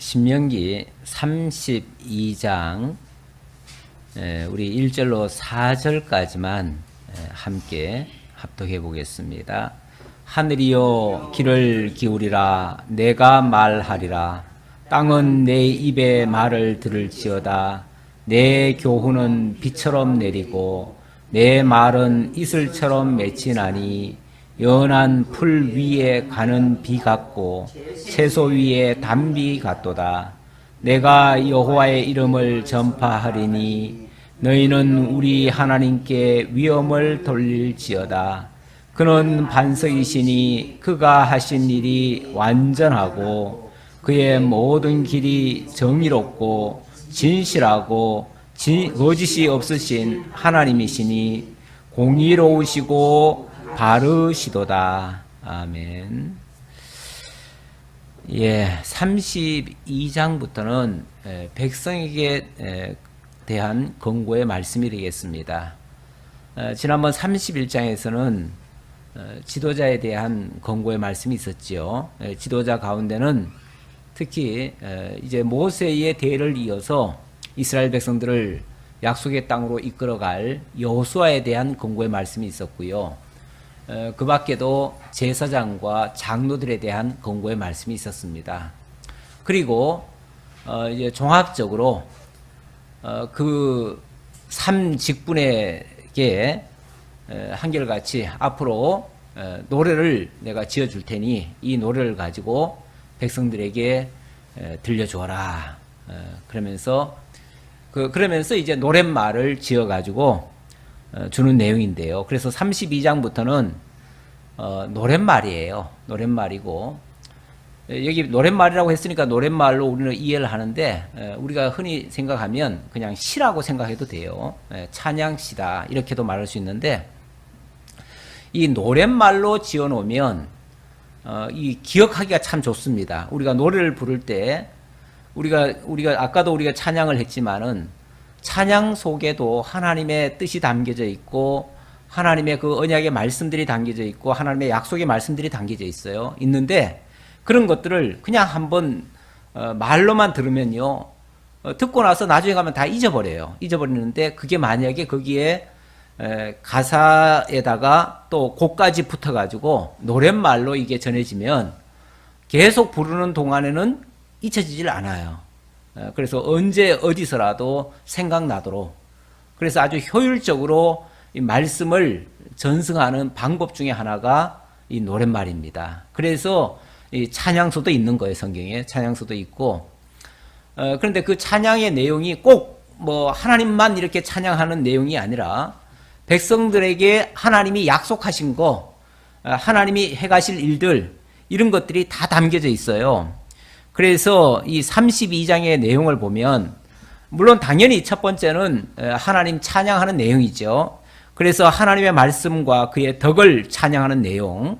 신명기 32장 우리 1절로 4절까지만 함께 합독해 보겠습니다. 하늘이여 귀를 기울이라. 내가 말하리라. 땅은 내 입의 말을 들을지어다. 내 교훈은 비처럼 내리고 내 말은 이슬처럼 맺히나니 연한 풀 위에 가는 비 같고 채소 위에 단비 같도다. 내가 여호와의 이름을 전파하리니 너희는 우리 하나님께 위엄을 돌릴지어다. 그는 반석이시니 그가 하신 일이 완전하고 그의 모든 길이 정의롭고 진실하고 거짓이 없으신 하나님이시니 공의로우시고 바르시도다. 아멘. 32장부터는 백성에게 대한 권고의 말씀이 되겠습니다. 지난번 31장에서는 지도자에 대한 권고의 말씀이 있었지요. 지도자 가운데는 특히 이제 모세의 대를 이어서 이스라엘 백성들을 약속의 땅으로 이끌어갈 여호수아에 대한 권고의 말씀이 있었고요. 그 밖에도 제사장과 장로들에 대한 권고의 말씀이 있었습니다. 그리고 이제 종합적으로 그 3직분에게 한결같이 앞으로 노래를 내가 지어줄 테니 이 노래를 가지고 백성들에게 들려주어라. 그러면서 이제 노랫말을 지어가지고 주는 내용인데요. 그래서 32장부터는 노랫말이에요. 노랫말이고, 여기 노랫말이라고 했으니까 노랫말로 우리는 이해를 하는데, 우리가 흔히 생각하면 그냥 시라고 생각해도 돼요. 찬양시다 이렇게도 말할 수 있는데, 이 노랫말로 지어놓으면 이 기억하기가 참 좋습니다. 우리가 노래를 부를 때 우리가 아까도 우리가 찬양을 했지만은 찬양 속에도 하나님의 뜻이 담겨져 있고 하나님의 그 언약의 말씀들이 담겨져 있고 하나님의 약속의 말씀들이 담겨져 있는데 그런 것들을 그냥 한번 말로만 들으면요, 듣고 나서 나중에 가면 다 잊어버리는데 그게 만약에 거기에 가사에다가 또 곡까지 붙어가지고 노랫말로 이게 전해지면 계속 부르는 동안에는 잊혀지질 않아요. 그래서 언제 어디서라도 생각나도록, 그래서 아주 효율적으로 이 말씀을 전승하는 방법 중에 하나가 이 노랫말입니다. 그래서 이 찬양서도 있는 거예요. 성경에 찬양서도 있고, 그런데 그 찬양의 내용이 꼭 뭐 하나님만 이렇게 찬양하는 내용이 아니라 백성들에게 하나님이 약속하신 거, 하나님이 해가실 일들, 이런 것들이 다 담겨져 있어요. 그래서 이 32장의 내용을 보면, 물론 당연히 첫 번째는 하나님 찬양하는 내용이죠. 그래서 하나님의 말씀과 그의 덕을 찬양하는 내용.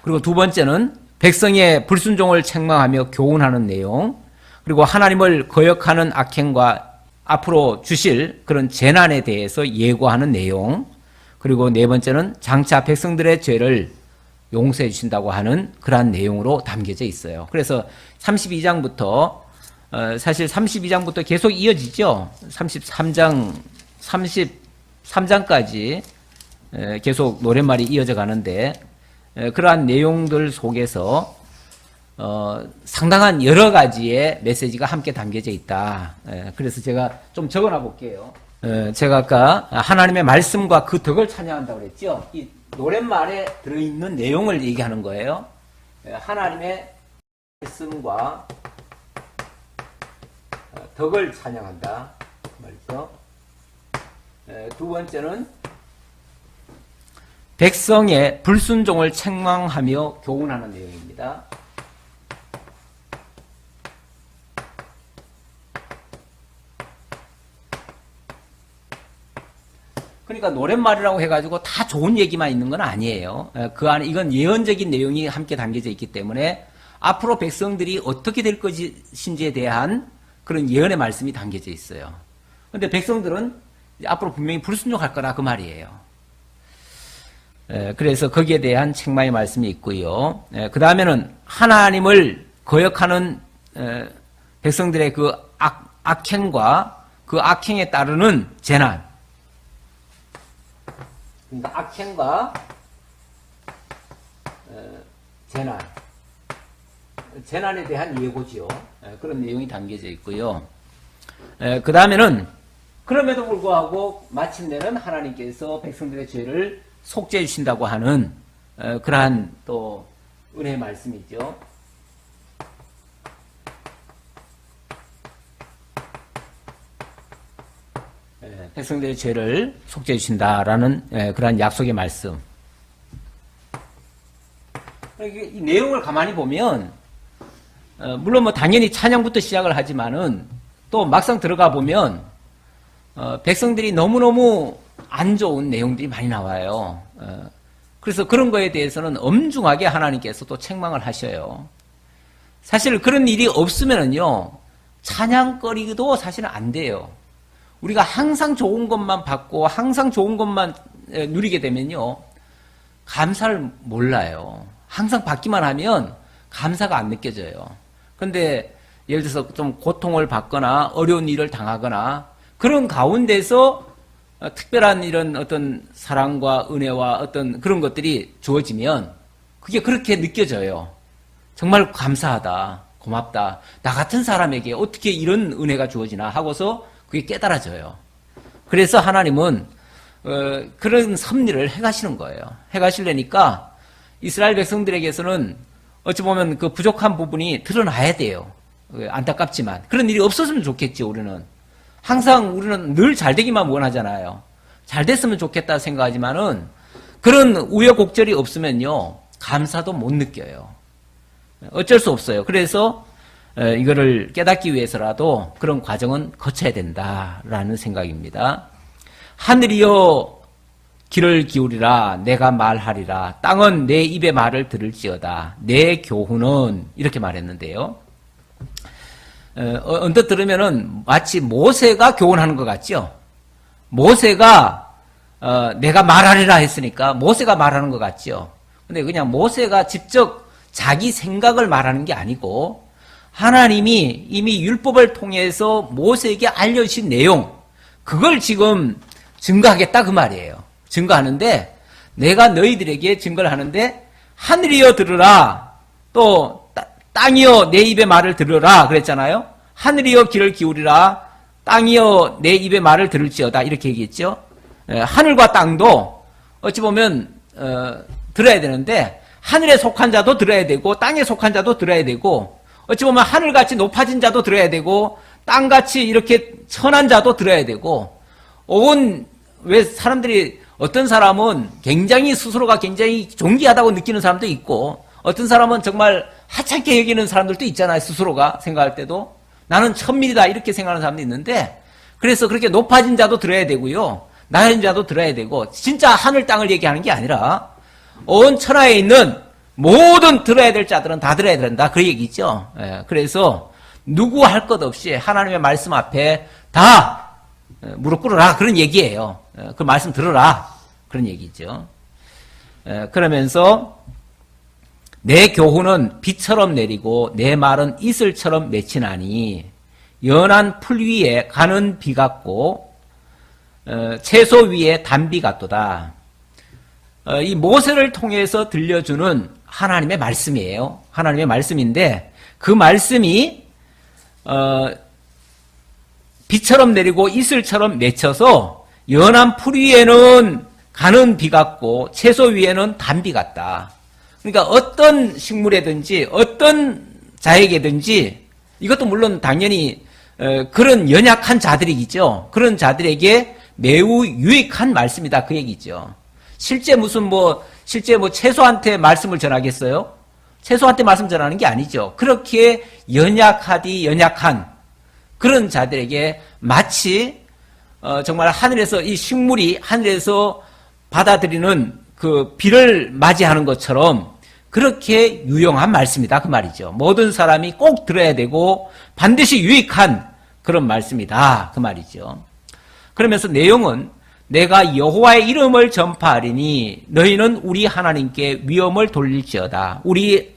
그리고 두 번째는 백성의 불순종을 책망하며 교훈하는 내용. 그리고 하나님을 거역하는 악행과 앞으로 주실 그런 재난에 대해서 예고하는 내용. 그리고 네 번째는 장차 백성들의 죄를 용서해 주신다고 하는 그러한 내용으로 담겨져 있어요. 그래서 32장부터 사실 32장부터 계속 이어지죠. 33장까지 계속 노랫말이 이어져 가는데, 그러한 내용들 속에서 상당한 여러 가지의 메시지가 함께 담겨져 있다. 그래서 제가 좀 적어놔 볼게요. 제가 아까 하나님의 말씀과 그 덕을 찬양한다고 그랬죠. 이 노랫말에 들어있는 내용을 얘기하는 거예요. 하나님의 말씀과 덕을 찬양한다 말이죠. 두 번째는 백성의 불순종을 책망하며 교훈하는 내용입니다. 그러니까 노랫말이라고 해가지고 다 좋은 얘기만 있는 건 아니에요. 그 안에 이건 예언적인 내용이 함께 담겨져 있기 때문에 앞으로 백성들이 어떻게 될 것인지에 대한 그런 예언의 말씀이 담겨져 있어요. 그런데 백성들은 앞으로 분명히 불순종할 거라 그 말이에요. 그래서 거기에 대한 책망의 말씀이 있고요. 그 다음에는 하나님을 거역하는 백성들의 그 악행과 그 악행에 따르는 재난. 그러니까 악행과 재난. 재난에 대한 예고지요. 그런 내용이 담겨져 있고요. 그 다음에는 그럼에도 불구하고 마침내는 하나님께서 백성들의 죄를 속죄해 주신다고 하는 그러한 또 은혜의 말씀이죠. 백성들의 죄를 속죄해 주신다라는 그러한 약속의 말씀. 이 내용을 가만히 보면 물론 뭐 당연히 찬양부터 시작을 하지만은 또 막상 들어가 보면 백성들이 너무너무 안 좋은 내용들이 많이 나와요. 그래서 그런 거에 대해서는 엄중하게 하나님께서 또 책망을 하셔요. 사실 그런 일이 없으면은요, 찬양거리도 사실은 안 돼요. 우리가 항상 좋은 것만 받고 항상 좋은 것만 누리게 되면요, 감사를 몰라요. 항상 받기만 하면 감사가 안 느껴져요. 그런데 예를 들어서 좀 고통을 받거나 어려운 일을 당하거나 그런 가운데서 특별한 이런 어떤 사랑과 은혜와 어떤 그런 것들이 주어지면 그게 그렇게 느껴져요. 정말 감사하다, 고맙다. 나 같은 사람에게 어떻게 이런 은혜가 주어지나 하고서 그게 깨달아져요. 그래서 하나님은 그런 섭리를 해가시는 거예요. 해가시려니까 이스라엘 백성들에게서는 어찌 보면 그 부족한 부분이 드러나야 돼요. 안타깝지만 그런 일이 없었으면 좋겠지. 우리는 항상 우리는 늘 잘되기만 원하잖아요. 잘 됐으면 좋겠다 생각하지만은 그런 우여곡절이 없으면요, 감사도 못 느껴요. 어쩔 수 없어요. 그래서 이거를 깨닫기 위해서라도 그런 과정은 거쳐야 된다라는 생각입니다. 하늘이여 귀를 기울이라 내가 말하리라 땅은 내 입의 말을 들을지어다 내 교훈은 이렇게 말했는데요. 언뜻 들으면은 마치 모세가 교훈하는 것 같죠. 모세가 내가 말하리라 했으니까 모세가 말하는 것 같죠. 근데 그냥 모세가 직접 자기 생각을 말하는 게 아니고 하나님이 이미 율법을 통해서 모세에게 알려주신 내용, 그걸 지금 증거하겠다 그 말이에요. 증거하는데 내가 너희들에게 증거를 하는데 하늘이여 들으라, 또 땅이여 내 입의 말을 들으라 그랬잖아요. 하늘이여 귀를 기울이라 땅이여 내 입의 말을 들을지어다 이렇게 얘기했죠. 하늘과 땅도 어찌 보면 들어야 되는데 하늘에 속한 자도 들어야 되고 땅에 속한 자도 들어야 되고 어찌 보면 하늘같이 높아진 자도 들어야 되고 땅같이 이렇게 천한 자도 들어야 되고 왜 사람들이 어떤 사람은 굉장히 스스로가 굉장히 존귀하다고 느끼는 사람도 있고 어떤 사람은 정말 하찮게 여기는 사람들도 있잖아요. 스스로가 생각할 때도 나는 천민이다 이렇게 생각하는 사람도 있는데 그래서 그렇게 높아진 자도 들어야 되고요. 낮은 자도 들어야 되고 진짜 하늘 땅을 얘기하는 게 아니라 온 천하에 있는 모든 들어야 될 자들은 다 들어야 된다. 그 얘기죠. 그래서 누구 할 것 없이 하나님의 말씀 앞에 다 무릎 꿇어라. 그런 얘기예요. 그 말씀 들어라. 그런 얘기죠. 그러면서 내 교훈은 비처럼 내리고 내 말은 이슬처럼 맺히나니 연한 풀 위에 가는 비 같고 채소 위에 단비 같도다. 이 모세를 통해서 들려주는 하나님의 말씀이에요. 하나님의 말씀인데 그 말씀이 비처럼 내리고 이슬처럼 맺혀서 연한 풀 위에는 가는 비 같고 채소 위에는 단비 같다. 그러니까 어떤 식물에든지 어떤 자에게든지 이것도 물론 당연히 그런 연약한 자들이겠죠. 그런 자들에게 매우 유익한 말씀이다 그 얘기죠. 실제 채소한테 말씀을 전하겠어요? 채소한테 말씀 전하는 게 아니죠. 그렇게 연약한 그런 자들에게 마치 정말 하늘에서 이 식물이 하늘에서 받아들이는 그 비를 맞이하는 것처럼 그렇게 유용한 말씀이다 그 말이죠. 모든 사람이 꼭 들어야 되고 반드시 유익한 그런 말씀이다 그 말이죠. 그러면서 내용은 내가 여호와의 이름을 전파하리니 너희는 우리 하나님께 위엄을 돌릴지어다. 우리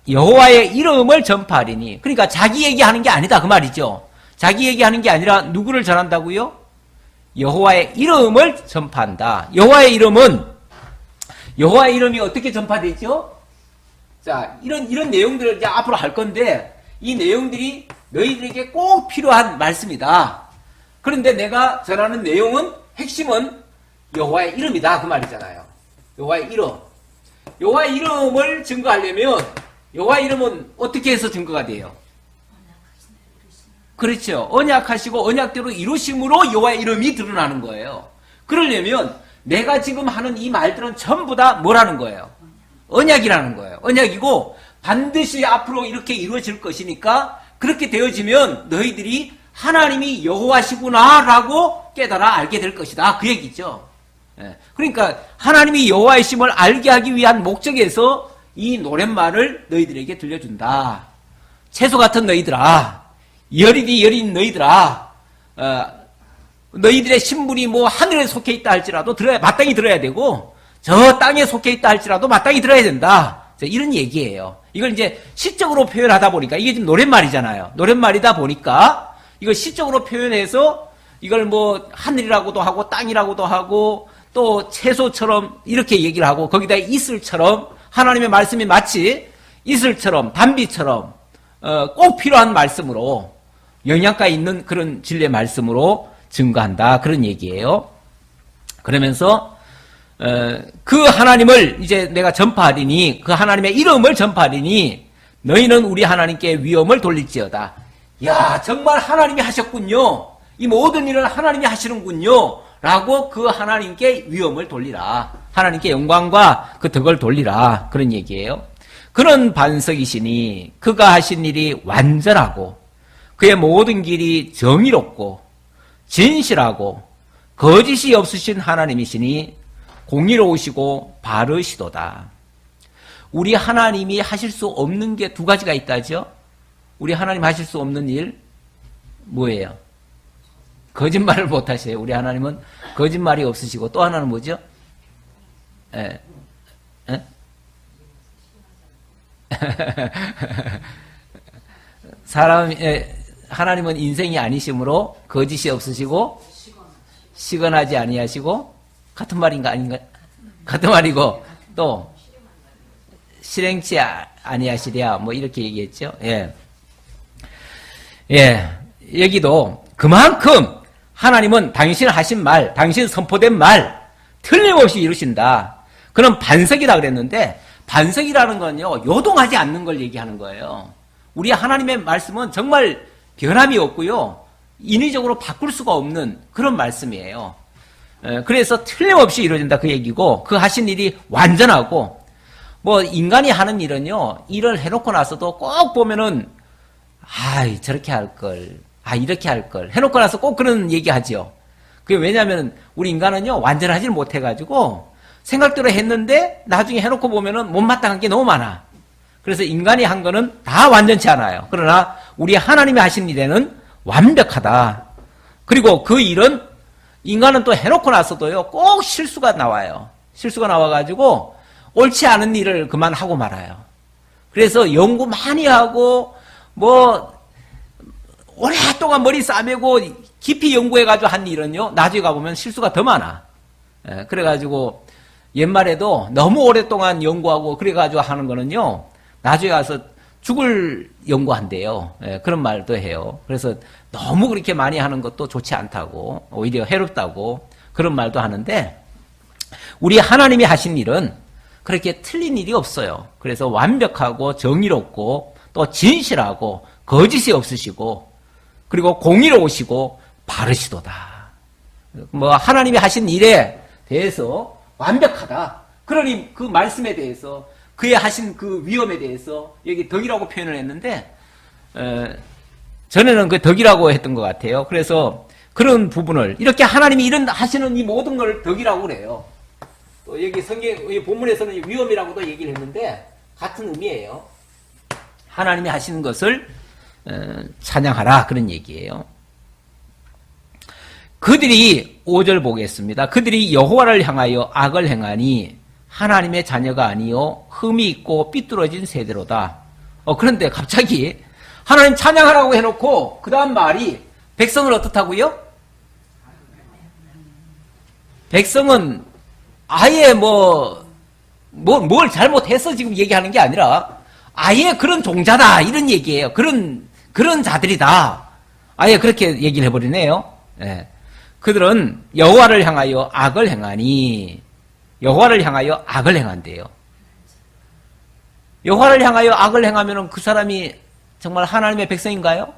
여호와의 이름을 전파하리니. 그러니까 자기 얘기하는 게 아니다 그 말이죠. 자기 얘기하는 게 아니라 누구를 전한다고요? 여호와의 이름을 전파한다. 여호와의 이름이 어떻게 전파되죠? 자, 이런 내용들을 이제 앞으로 할 건데, 이 내용들이 너희들에게 꼭 필요한 말씀이다. 그런데 내가 전하는 내용은, 핵심은 여호와의 이름이다 그 말이잖아요. 여호와의 이름. 여호와의 이름을 증거하려면 여호와의 이름은 어떻게 해서 증거가 돼요? 그렇죠. 언약하시고 언약대로 이루심으로 여호와의 이름이 드러나는 거예요. 그러려면 내가 지금 하는 이 말들은 전부 다 뭐라는 거예요? 언약이라는 거예요. 언약이고 반드시 앞으로 이렇게 이루어질 것이니까 그렇게 되어지면 너희들이 하나님이 여호와시구나라고 깨달아 알게 될 것이다. 그 얘기죠. 그러니까 하나님이 여호와이심을 알게 하기 위한 목적에서 이 노랫말을 너희들에게 들려준다. 채소 같은 너희들아, 여리디 여린 너희들아, 너희들의 신분이 뭐 하늘에 속해 있다 할지라도 마땅히 들어야 되고 저 땅에 속해 있다 할지라도 마땅히 들어야 된다. 이런 얘기예요. 이걸 이제 시적으로 표현하다 보니까 이게 지금 노랫말이잖아요. 노랫말이다 보니까 이걸 시적으로 표현해서 이걸 뭐 하늘이라고도 하고 땅이라고도 하고 또 채소처럼 이렇게 얘기를 하고 거기다 이슬처럼 하나님의 말씀이 마치 이슬처럼 단비처럼 꼭 필요한 말씀으로 영양가 있는 그런 진리의 말씀으로 증거한다. 그런 얘기예요. 그러면서 그 하나님을 이제 내가 전파하리니 그 하나님의 이름을 전파하리니 너희는 우리 하나님께 위엄을 돌릴지어다. 야, 정말 하나님이 하셨군요. 이 모든 일을 하나님이 하시는군요. 라고 그 하나님께 위엄을 돌리라. 하나님께 영광과 그 덕을 돌리라. 그런 얘기예요. 그런 반석이시니 그가 하신 일이 완전하고 그의 모든 길이 정의롭고 진실하고 거짓이 없으신 하나님이시니 공의로우시고 바르시도다. 우리 하나님이 하실 수 없는 게 두 가지가 있다죠. 우리 하나님 하실 수 없는 일 뭐예요? 거짓말을 못 하세요. 우리 하나님은 거짓말이 없으시고 또 하나는 뭐죠? 하나님은 인생이 아니시므로 거짓이 없으시고 시건하지 아니하시고 같은 말인가 아닌가? 같은 말이고 또 실행치 아니하시랴 뭐 이렇게 얘기했죠. 여기도 그만큼 하나님은 당신 하신 말, 당신 선포된 말 틀림없이 이루신다. 그런 반석이라 그랬는데 반석이라는 건요 요동하지 않는 걸 얘기하는 거예요. 우리 하나님의 말씀은 정말 변함이 없고요 인위적으로 바꿀 수가 없는 그런 말씀이에요. 그래서 틀림없이 이루어진다 그 얘기고 그 하신 일이 완전하고 뭐 인간이 하는 일은요 일을 해놓고 나서도 꼭 보면은 저렇게 할 걸, 이렇게 할 걸 해놓고 나서 꼭 그런 얘기하죠. 그게 왜냐하면 우리 인간은요 완전하지를 못해가지고 생각대로 했는데 나중에 해놓고 보면은 못마땅한 게 너무 많아. 그래서 인간이 한 거는 다 완전치 않아요. 그러나 우리 하나님이 하신 일에는 완벽하다. 그리고 그 일은 인간은 또 해놓고 나서도요 꼭 실수가 나와요. 실수가 나와가지고 옳지 않은 일을 그만하고 말아요. 그래서 연구 많이 하고 뭐 오랫동안 머리 싸매고 깊이 연구해가지고 한 일은요 나중에 가보면 실수가 더 많아. 그래가지고 옛말에도 너무 오랫동안 연구하고 그래가지고 하는 거는요 나중에 가서 죽을 연구한대요. 그런 말도 해요. 그래서 너무 그렇게 많이 하는 것도 좋지 않다고 오히려 해롭다고 그런 말도 하는데 우리 하나님이 하신 일은 그렇게 틀린 일이 없어요. 그래서 완벽하고 정의롭고 또 진실하고 거짓이 없으시고 그리고 공의로우시고 바르시도다. 뭐 하나님이 하신 일에 대해서 완벽하다. 그러니 그 말씀에 대해서 그의 하신 그 위엄에 대해서 여기 덕이라고 표현을 했는데 전에는 그 덕이라고 했던 것 같아요. 그래서 그런 부분을 이렇게 하나님이 이런 하시는 이 모든 걸 덕이라고 그래요. 또 여기 성경 본문에서는 위엄이라고도 얘기를 했는데 같은 의미예요. 하나님이 하시는 것을 찬양하라 그런 얘기예요. 그들이 5절 보겠습니다. 그들이 여호와를 향하여 악을 행하니 하나님의 자녀가 아니요 흠이 있고 삐뚤어진 세대로다. 그런데 갑자기 하나님 찬양하라고 해놓고 그 다음 말이 백성을 어떻다고요? 백성은 아예 뭘 잘못해서 지금 얘기하는 게 아니라 아예 그런 종자다 이런 얘기예요. 그런 자들이다. 아예 그렇게 얘기를 해버리네요. 예. 그들은 여호와를 향하여 악을 행하니 여호와를 향하여 악을 행한대요. 여호와를 향하여 악을 행하면 그 사람이 정말 하나님의 백성인가요?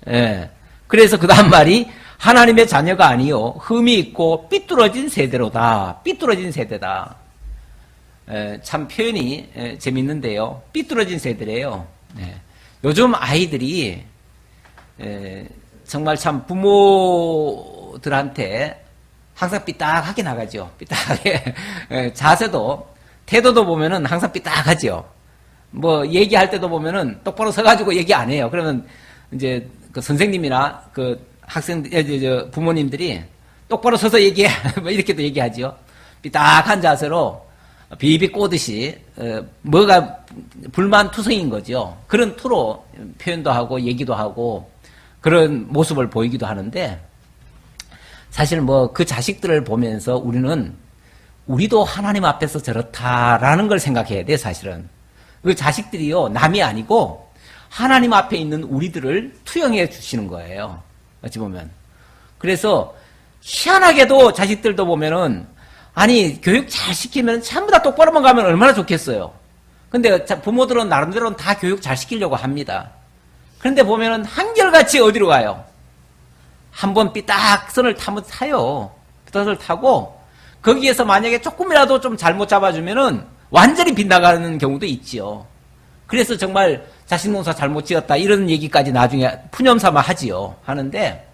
예. 그래서 그 다음 말이 하나님의 자녀가 아니요 흠이 있고 삐뚤어진 세대로다. 삐뚤어진 세대다. 참 표현이 재밌는데요. 삐뚤어진 세대래요. 요즘 아이들이 정말 참 부모들한테 항상 삐딱하게 나가죠. 삐딱하게 자세도 태도도 보면은 항상 삐딱하죠. 뭐 얘기할 때도 보면은 똑바로 서가지고 얘기 안 해요. 그러면 이제 그 선생님이나 그 부모님들이 똑바로 서서 얘기해 뭐 이렇게도 얘기하죠. 삐딱한 자세로 비비 꼬듯이 뭐가 불만투성인 거죠. 그런 투로 표현도 하고 얘기도 하고 그런 모습을 보이기도 하는데 사실 뭐 그 자식들을 보면서 우리도 하나님 앞에서 저렇다라는 걸 생각해야 돼. 사실은 그 자식들이요 남이 아니고 하나님 앞에 있는 우리들을 투영해 주시는 거예요. 어찌 보면. 그래서 희한하게도 자식들도 보면은 아니 교육 잘 시키면 전부 다 똑바로만 가면 얼마나 좋겠어요. 근데 부모들은 나름대로는 다 교육 잘 시키려고 합니다. 그런데 보면은 한결같이 어디로 가요? 한번 삐딱선을 타면 타요. 삐딱선을 타고 거기에서 만약에 조금이라도 좀 잘못 잡아주면은 완전히 빗나가는 경우도 있지요. 그래서 정말 자식 농사 잘못 지었다 이런 얘기까지 나중에 푸념삼아 하지요. 하는데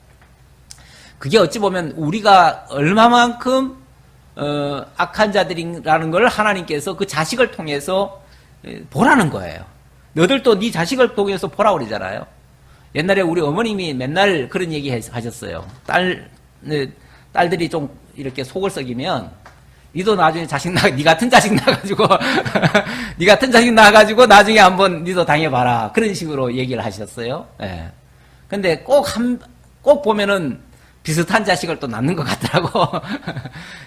그게 어찌 보면 우리가 얼마만큼 악한 자들이라는 걸 하나님께서 그 자식을 통해서 보라는 거예요. 너들도 네 자식을 통해서 보라 그러잖아요. 옛날에 우리 어머님이 맨날 그런 얘기 하셨어요. 딸들이 좀 이렇게 속을 썩이면 니도 나중에 니 같은 자식 나가지고 니 같은 자식 나가지고 나중에 한번 니도 당해봐라. 그런 식으로 얘기를 하셨어요. 예. 근데 꼭 보면은 비슷한 자식을 또 낳는 것 같더라고.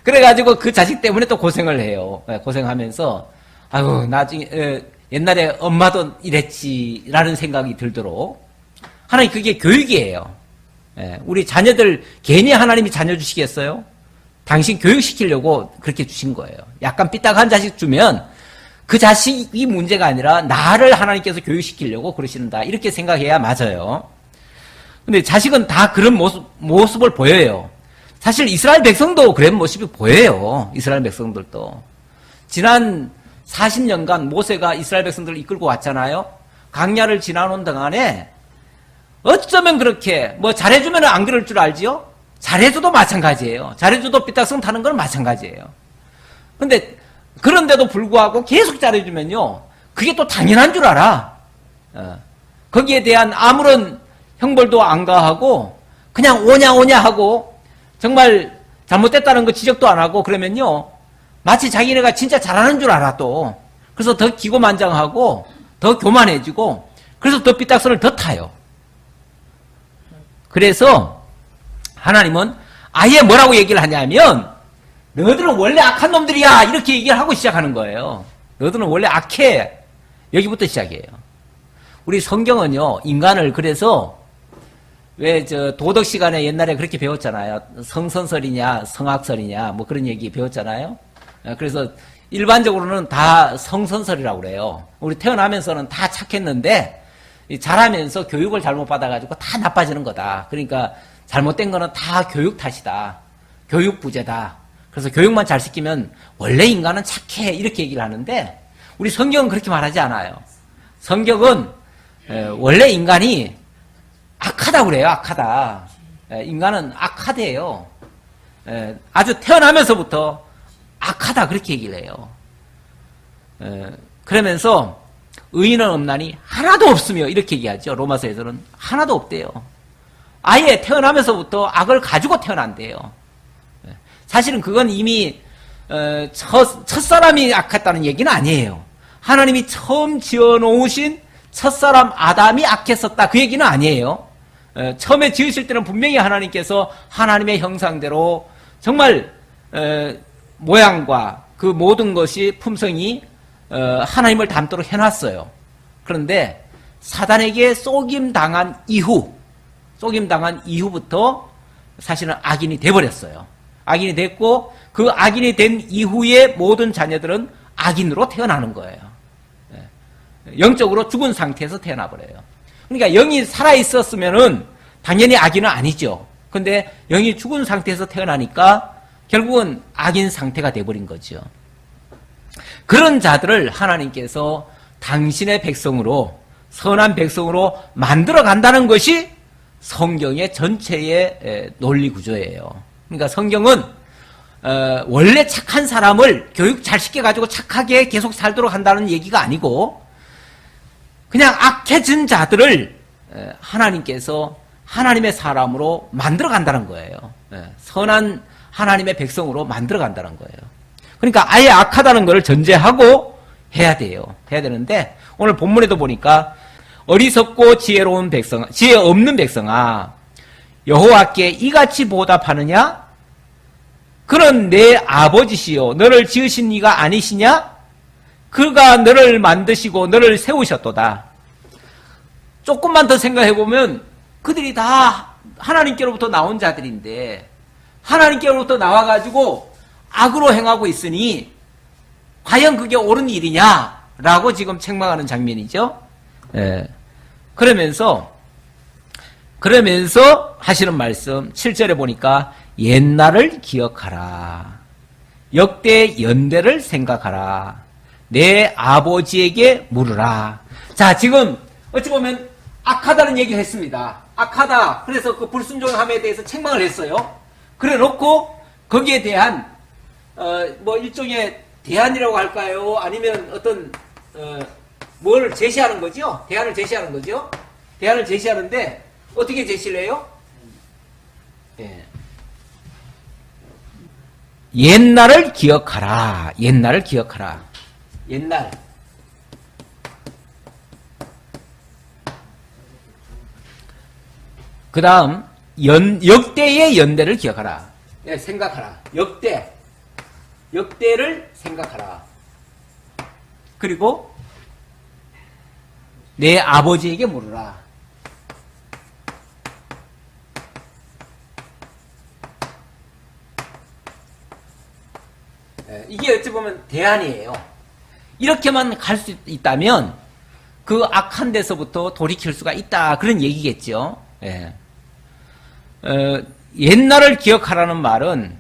그래가지고 그 자식 때문에 또 고생을 해요. 예, 고생하면서 아유 나중에 옛날에 엄마도 이랬지라는 생각이 들도록 하나님 그게 교육이에요. 예, 우리 자녀들 괜히 하나님이 자녀 주시겠어요? 당신 교육시키려고 그렇게 주신 거예요. 약간 삐딱한 자식 주면 그 자식이 문제가 아니라 나를 하나님께서 교육시키려고 그러시는다. 이렇게 생각해야 맞아요. 근데 자식은 다 그런 모습을 보여요. 사실 이스라엘 백성도 그런 모습이 보여요. 이스라엘 백성들도. 지난 40년간 모세가 이스라엘 백성들을 이끌고 왔잖아요. 광야를 지나온 동안에 어쩌면 그렇게 뭐 잘해주면 안 그럴 줄 알지요? 잘해줘도 마찬가지예요. 잘해줘도 삐딱선 타는 건 마찬가지예요. 근데 그런데도 불구하고 계속 잘해주면요 그게 또 당연한 줄 알아. 거기에 대한 아무런 형벌도 안 가하고 그냥 오냐 하고 정말 잘못됐다는 거 지적도 안 하고 그러면요 마치 자기네가 진짜 잘하는 줄 알아 또. 그래서 더 기고만장하고 더 교만해지고 그래서 더 삐딱선을 더 타요. 그래서 하나님은 아예 뭐라고 얘기를 하냐면 너희들은 원래 악한 놈들이야 이렇게 얘기를 하고 시작하는 거예요. 너희들은 원래 악해. 여기부터 시작이에요. 우리 성경은요 인간을 그래서 왜 도덕 시간에 옛날에 그렇게 배웠잖아요. 성선설이냐 성악설이냐 뭐 그런 얘기 배웠잖아요. 그래서 일반적으로는 다 성선설이라고 그래요. 우리 태어나면서는 다 착했는데 자라면서 교육을 잘못 받아가지고 다 나빠지는 거다. 그러니까 잘못된 거는 다 교육 탓이다. 교육 부재다. 그래서 교육만 잘 시키면 원래 인간은 착해 이렇게 얘기를 하는데 우리 성경은 그렇게 말하지 않아요. 성경은 원래 인간이 악하다고 그래요. 악하다. 인간은 악하대요. 아주 태어나면서부터 악하다 그렇게 얘기를 해요. 그러면서 의인은 없나니 하나도 없으며 이렇게 얘기하죠. 로마서에서는 하나도 없대요. 아예 태어나면서부터 악을 가지고 태어난대요. 사실은 그건 이미 첫사람이 악했다는 얘기는 아니에요. 하나님이 처음 지어놓으신 첫사람 아담이 악했었다. 그 얘기는 아니에요. 처음에 지으실 때는 분명히 하나님께서 하나님의 형상대로 정말 모양과 그 모든 것이 품성이 하나님을 닮도록 해놨어요. 그런데 사단에게 속임당한 이후부터 사실은 악인이 돼버렸어요. 악인이 됐고 그 악인이 된 이후에 모든 자녀들은 악인으로 태어나는 거예요. 영적으로 죽은 상태에서 태어나버려요. 그러니까 영이 살아있었으면은 당연히 악인은 아니죠. 근데 영이 죽은 상태에서 태어나니까 결국은 악인 상태가 돼버린 거죠. 그런 자들을 하나님께서 당신의 백성으로, 선한 백성으로 만들어 간다는 것이 성경의 전체의 논리 구조예요. 그러니까 성경은 원래 착한 사람을 교육 잘 시켜가지고 착하게 계속 살도록 한다는 얘기가 아니고 그냥 악해진 자들을 하나님께서 하나님의 사람으로 만들어 간다는 거예요. 선한 하나님의 백성으로 만들어 간다는 거예요. 그러니까 아예 악하다는 걸 전제하고 해야 돼요. 해야 되는데 오늘 본문에도 보니까 어리석고 지혜로운 백성, 지혜 없는 백성아, 여호와께 이같이 보답하느냐? 그는 내 아버지시요 너를 지으신 이가 아니시냐? 그가 너를 만드시고 너를 세우셨도다. 조금만 더 생각해보면 그들이 다 하나님께로부터 나온 자들인데 하나님께로부터 나와가지고 악으로 행하고 있으니 과연 그게 옳은 일이냐라고 지금 책망하는 장면이죠. 예. 그러면서 하시는 말씀 7절에 보니까 옛날을 기억하라. 역대 연대를 생각하라. 내 아버지에게 물으라. 자, 지금 어찌 보면 악하다는 얘기를 했습니다. 악하다. 그래서 그 불순종함에 대해서 책망을 했어요. 그래 놓고 거기에 대한 뭐 일종의 대안이라고 할까요? 아니면 어떤 뭘 제시하는 거죠? 대안을 제시하는 거죠? 대안을 제시하는데 어떻게 제시를 해요? 예. 옛날을 기억하라. 옛날을 기억하라. 옛날. 그 다음 역대의 연대를 기억하라. 예, 생각하라. 역대를 생각하라. 그리고 내 아버지에게 물으라. 예, 이게 어찌 보면 대안이에요. 이렇게만 갈 수 있다면 그 악한 데서부터 돌이킬 수가 있다. 그런 얘기겠죠. 예. 옛날을 기억하라는 말은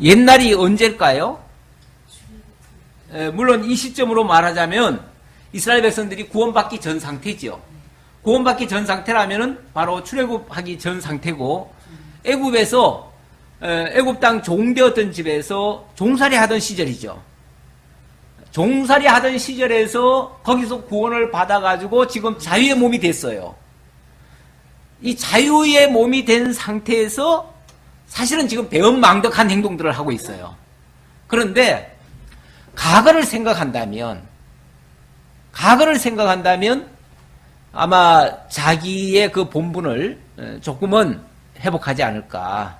옛날이 언제일까요? 물론 이 시점으로 말하자면 이스라엘 백성들이 구원받기 전 상태죠. 구원받기 전 상태라면은 바로 출애굽하기 전 상태고 애굽에서 애굽 땅 종되었던 집에서 종살이 하던 시절이죠. 종살이 하던 시절에서 거기서 구원을 받아가지고 지금 자유의 몸이 됐어요. 이 자유의 몸이 된 상태에서 사실은 지금 배은망덕한 행동들을 하고 있어요. 그런데 과거를 생각한다면 아마 자기의 그 본분을 조금은 회복하지 않을까.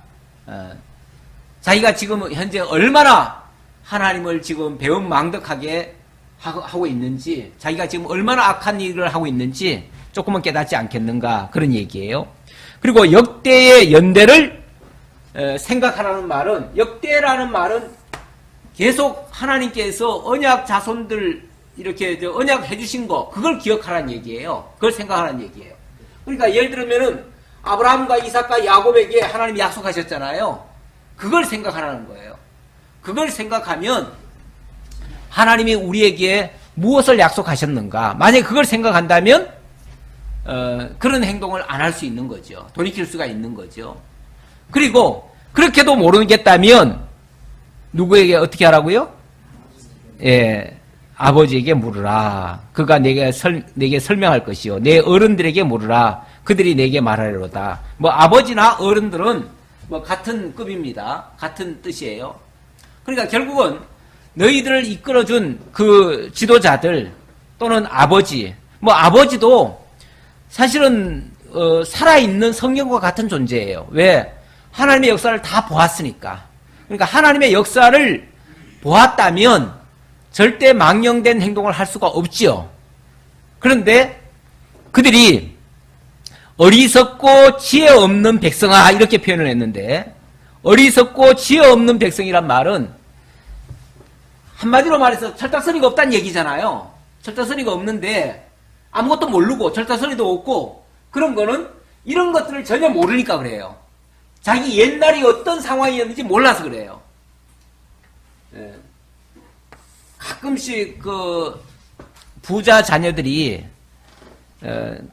자기가 지금 현재 얼마나 하나님을 지금 배은망덕하게 하고 있는지, 자기가 지금 얼마나 악한 일을 하고 있는지 조금은 깨닫지 않겠는가, 그런 얘기예요. 그리고 역대의 연대를 생각하라는 말은, 역대라는 말은 계속 하나님께서 언약 자손들 이렇게 언약 해주신 거, 그걸 기억하라는 얘기예요. 그걸 생각하라는 얘기예요. 그러니까 예를 들면은 아브라함과 이삭과 야곱에게 하나님이 약속하셨잖아요. 그걸 생각하라는 거예요. 그걸 생각하면 하나님이 우리에게 무엇을 약속하셨는가, 만약에 그걸 생각한다면 그런 행동을 안 할 수 있는 거죠. 돌이킬 수가 있는 거죠. 그리고 그렇게도 모르겠다면 누구에게 어떻게 하라고요? 예, 아버지에게 물으라. 그가 내게 설명할 것이요. 내 어른들에게 물으라. 그들이 내게 말하리로다. 뭐 아버지나 어른들은 뭐 같은 급입니다. 같은 뜻이에요. 그러니까 결국은 너희들을 이끌어준 그 지도자들 또는 아버지, 뭐 아버지도 사실은 살아있는 성경과 같은 존재예요. 왜? 하나님의 역사를 다 보았으니까. 그러니까 하나님의 역사를 보았다면 절대 망령된 행동을 할 수가 없지요. 그런데 그들이 어리석고 지혜 없는 백성아 이렇게 표현을 했는데, 어리석고 지혜 없는 백성이란 말은 한마디로 말해서 철딱서니가 없다는 얘기잖아요. 철딱서니가 없는데 아무것도 모르고 철딱서니도 없고 그런 거는 이런 것들을 전혀 모르니까 그래요. 자기 옛날이 어떤 상황이었는지 몰라서 그래요. 예. 가끔씩 그 부자 자녀들이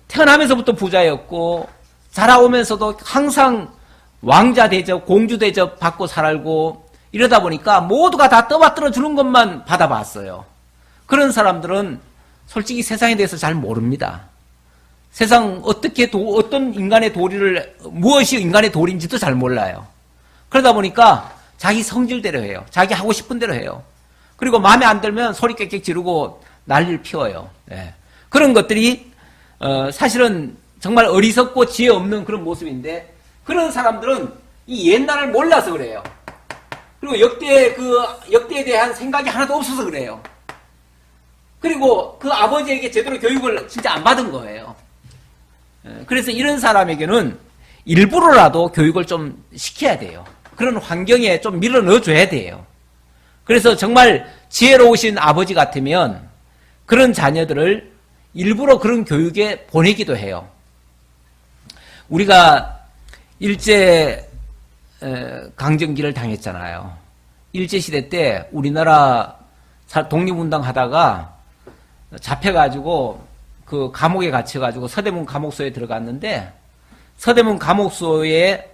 태어나면서부터 부자였고 자라오면서도 항상 왕자 대접, 공주 대접 받고 살고 이러다 보니까 모두가 다 떠받들어 주는 것만 받아봤어요. 그런 사람들은 솔직히 세상에 대해서 잘 모릅니다. 세상 어떻게 어떤 인간의 도리를, 무엇이 인간의 도리인지도 잘 몰라요. 그러다 보니까 자기 성질대로 해요. 자기 하고 싶은 대로 해요. 그리고 마음에 안 들면 소리 꽥꽥 지르고 난리를 피워요. 예. 그런 것들이 사실은 정말 어리석고 지혜 없는 그런 모습인데, 그런 사람들은 이 옛날을 몰라서 그래요. 그리고 역대에 대한 생각이 하나도 없어서 그래요. 그리고 그 아버지에게 제대로 교육을 진짜 안 받은 거예요. 그래서 이런 사람에게는 일부러라도 교육을 좀 시켜야 돼요. 그런 환경에 좀 밀어 넣어줘야 돼요. 그래서 정말 지혜로우신 아버지 같으면 그런 자녀들을 일부러 그런 교육에 보내기도 해요. 우리가 일제 강점기를 당했잖아요. 일제시대 때 우리나라 독립운동 하다가 잡혀가지고 그 감옥에 갇혀가지고 서대문 감옥소에 들어갔는데, 서대문 감옥소에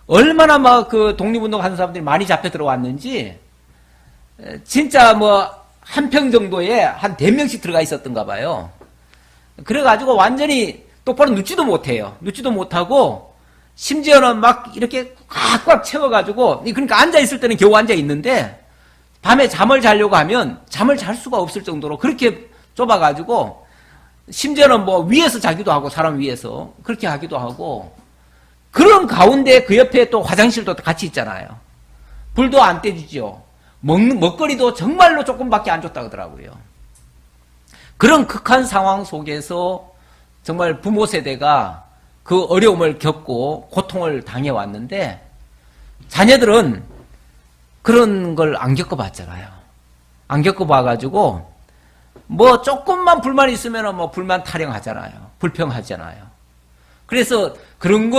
얼마나 막 그 독립운동 하는 사람들이 많이 잡혀 들어왔는지 진짜 뭐 한 평 정도에 한 4명씩 들어가 있었던가 봐요. 그래가지고 완전히 똑바로 눕지도 못해요. 눕지도 못하고 심지어는 막 이렇게 꽉꽉 채워가지고, 그러니까 앉아있을 때는 겨우 앉아있는데 밤에 잠을 자려고 하면 잠을 잘 수가 없을 정도로 그렇게 좁아가지고, 심지어는 뭐 위에서 자기도 하고, 사람 위에서 그렇게 하기도 하고, 그런 가운데 그 옆에 또 화장실도 같이 있잖아요. 불도 안 떼주죠. 먹거리도 정말로 조금밖에 안 줬다 그러더라고요. 그런 극한 상황 속에서 정말 부모 세대가 그 어려움을 겪고 고통을 당해왔는데, 자녀들은 그런 걸 안 겪어봤잖아요. 안 겪어봐가지고 뭐 조금만 불만 있으면 뭐 불만 타령하잖아요. 불평하잖아요. 그래서 그런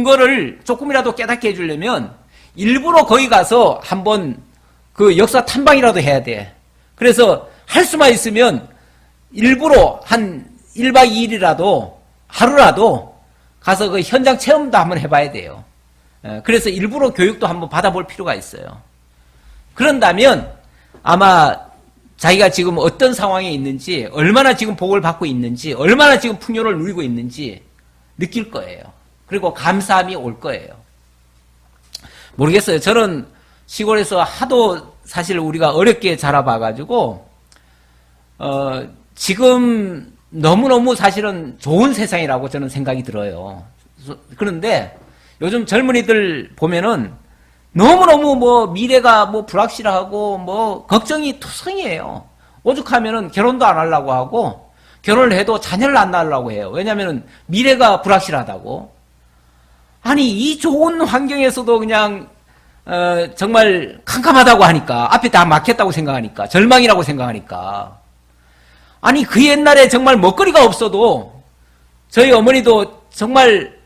거를 조금이라도 깨닫게 해주려면 일부러 거기 가서 한번 그 역사 탐방이라도 해야 돼. 그래서 할 수만 있으면 일부러 한 1박 2일이라도 하루라도 가서 그 현장 체험도 한번 해봐야 돼요. 그래서 일부러 교육도 한번 받아볼 필요가 있어요. 그런다면 아마 자기가 지금 어떤 상황에 있는지, 얼마나 지금 복을 받고 있는지, 얼마나 지금 풍요를 누리고 있는지 느낄 거예요. 그리고 감사함이 올 거예요. 모르겠어요. 저는 시골에서 하도 사실 우리가 어렵게 자라봐가지고 지금 너무너무 사실은 좋은 세상이라고 저는 생각이 들어요. 그런데 요즘 젊은이들 보면은 너무너무 뭐 미래가 뭐 불확실하고 뭐 걱정이 투성이에요. 오죽하면은 결혼도 안 하려고 하고, 결혼을 해도 자녀를 안 낳으려고 해요. 왜냐면은 미래가 불확실하다고. 아니, 이 좋은 환경에서도 그냥 정말 캄캄하다고 하니까, 앞에 다 막혔다고 생각하니까, 절망이라고 생각하니까. 아니, 그 옛날에 정말 먹거리가 없어도 저희 어머니도 정말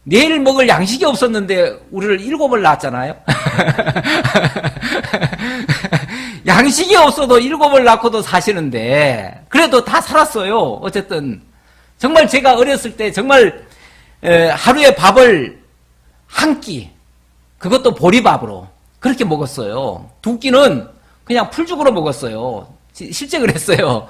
내일 먹을 양식이 없었는데 우리를 7을 낳았잖아요. 양식이 없어도 7을 낳고도 사시는데 그래도 다 살았어요. 어쨌든 정말 제가 어렸을 때 정말 하루에 밥을 한 끼, 그것도 보리밥으로 그렇게 먹었어요. 2끼는 그냥 풀죽으로 먹었어요. 실제 그랬어요.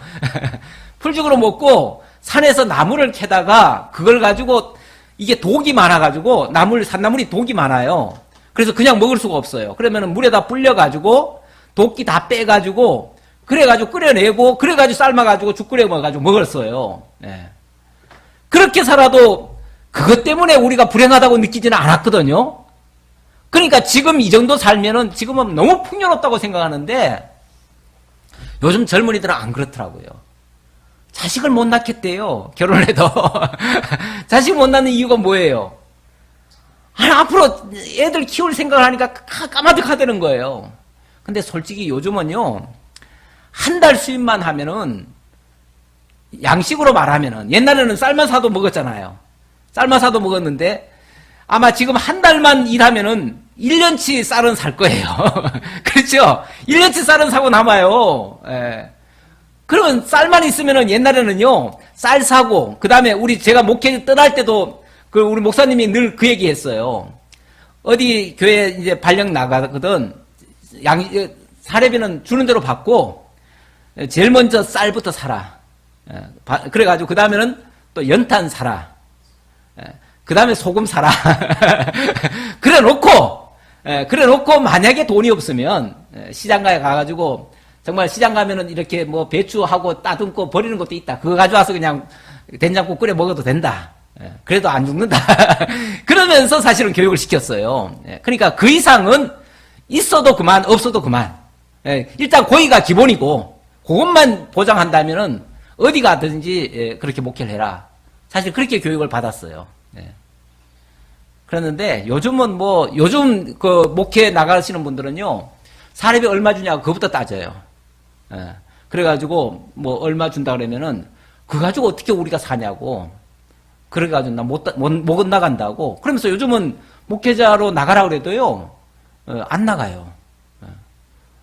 풀죽으로 먹고 산에서 나무를 캐다가 그걸 가지고, 이게 독이 많아가지고 산나물이 독이 많아요. 그래서 그냥 먹을 수가 없어요. 그러면 물에다 불려가지고 도끼 다 빼가지고 그래가지고 끓여내고 그래가지고 삶아가지고 죽 끓여 먹어가지고 먹었어요. 예. 그렇게 살아도 그것 때문에 우리가 불행하다고 느끼지는 않았거든요. 그러니까 지금 이 정도 살면은 지금은 너무 풍요롭다고 생각하는데 요즘 젊은이들은 안 그렇더라고요. 자식을 못 낳겠대요. 결혼을 해도. 자식 못 낳는 이유가 뭐예요? 아니, 앞으로 애들 키울 생각을 하니까 까마득하다는 거예요. 근데 솔직히 요즘은요, 한 달 수입만 하면은, 양식으로 말하면은, 옛날에는 쌀만사도 먹었잖아요. 쌀만사도 먹었는데, 아마 지금 한 달만 일하면은, 1년치 쌀은 살 거예요. 그렇죠? 1년치 쌀은 사고 남아요. 예. 그러면 쌀만 있으면은 옛날에는요, 쌀 사고, 그 다음에 제가 목회 떠날 때도 우리 목사님이 늘 그 얘기 했어요. 어디 교회 이제 발령 나가거든. 사례비는 주는 대로 받고, 제일 먼저 쌀부터 사라. 그래가지고 그 다음에는 또 연탄 사라. 그 다음에 소금 사라. 그래 놓고 만약에 돈이 없으면 시장가에 가가지고 정말 시장 가면은 이렇게 뭐 배추하고 따듬고 버리는 것도 있다. 그거 가져와서 그냥 된장국 끓여 먹어도 된다. 그래도 안 죽는다. 그러면서 사실은 교육을 시켰어요. 그러니까 그 이상은 있어도 그만, 없어도 그만. 일단 고의가 기본이고 그것만 보장한다면은 어디 가든지 그렇게 목회를 해라. 사실 그렇게 교육을 받았어요. 그랬는데 요즘은 요즘 그 목회 나가시는 분들은요, 사례비 얼마 주냐고 그거부터 따져요. 그래가지고 얼마 준다 그러면은 그거 가지고 어떻게 우리가 사냐고. 그래가지고 나 못 나간다고. 그러면서 요즘은 목회자로 나가라 그래도요, 안 나가요.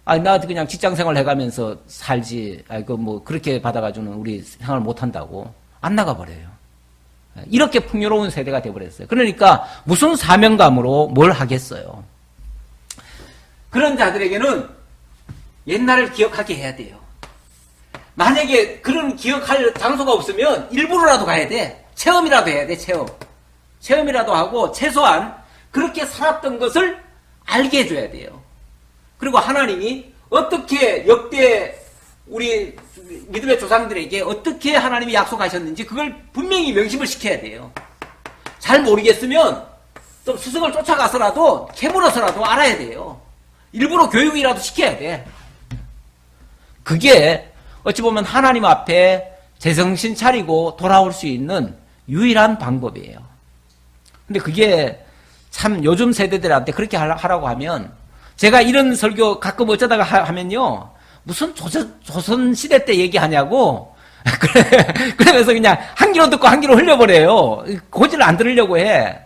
아니, 나 그냥 직장 생활 해가면서 살지. 그렇게 받아가지고는 우리 생활 못 한다고. 안 나가버려요. 이렇게 풍요로운 세대가 되어버렸어요. 그러니까 무슨 사명감으로 뭘 하겠어요. 그런 자들에게는 옛날을 기억하게 해야 돼요. 만약에 그런 기억할 장소가 없으면 일부러라도 가야 돼. 체험이라도 해야 돼. 체험이라도 하고 최소한 그렇게 살았던 것을 알게 해줘야 돼요. 그리고 하나님이 어떻게 역대 우리 믿음의 조상들에게 어떻게 하나님이 약속하셨는지 그걸 분명히 명심을 시켜야 돼요. 잘 모르겠으면 좀 스승을 쫓아가서라도 캐물어서라도 알아야 돼요. 일부러 교육이라도 시켜야 돼. 그게 어찌 보면 하나님 앞에 제정신 차리고 돌아올 수 있는 유일한 방법이에요. 근데 그게 참 요즘 세대들한테 그렇게 하라고 하면, 제가 이런 설교 가끔 어쩌다가 하면요, 무슨 조선시대 때 얘기하냐고, 그러면서 그냥 한 귀로 듣고 한 귀로 흘려버려요. 고지를 안 들으려고 해.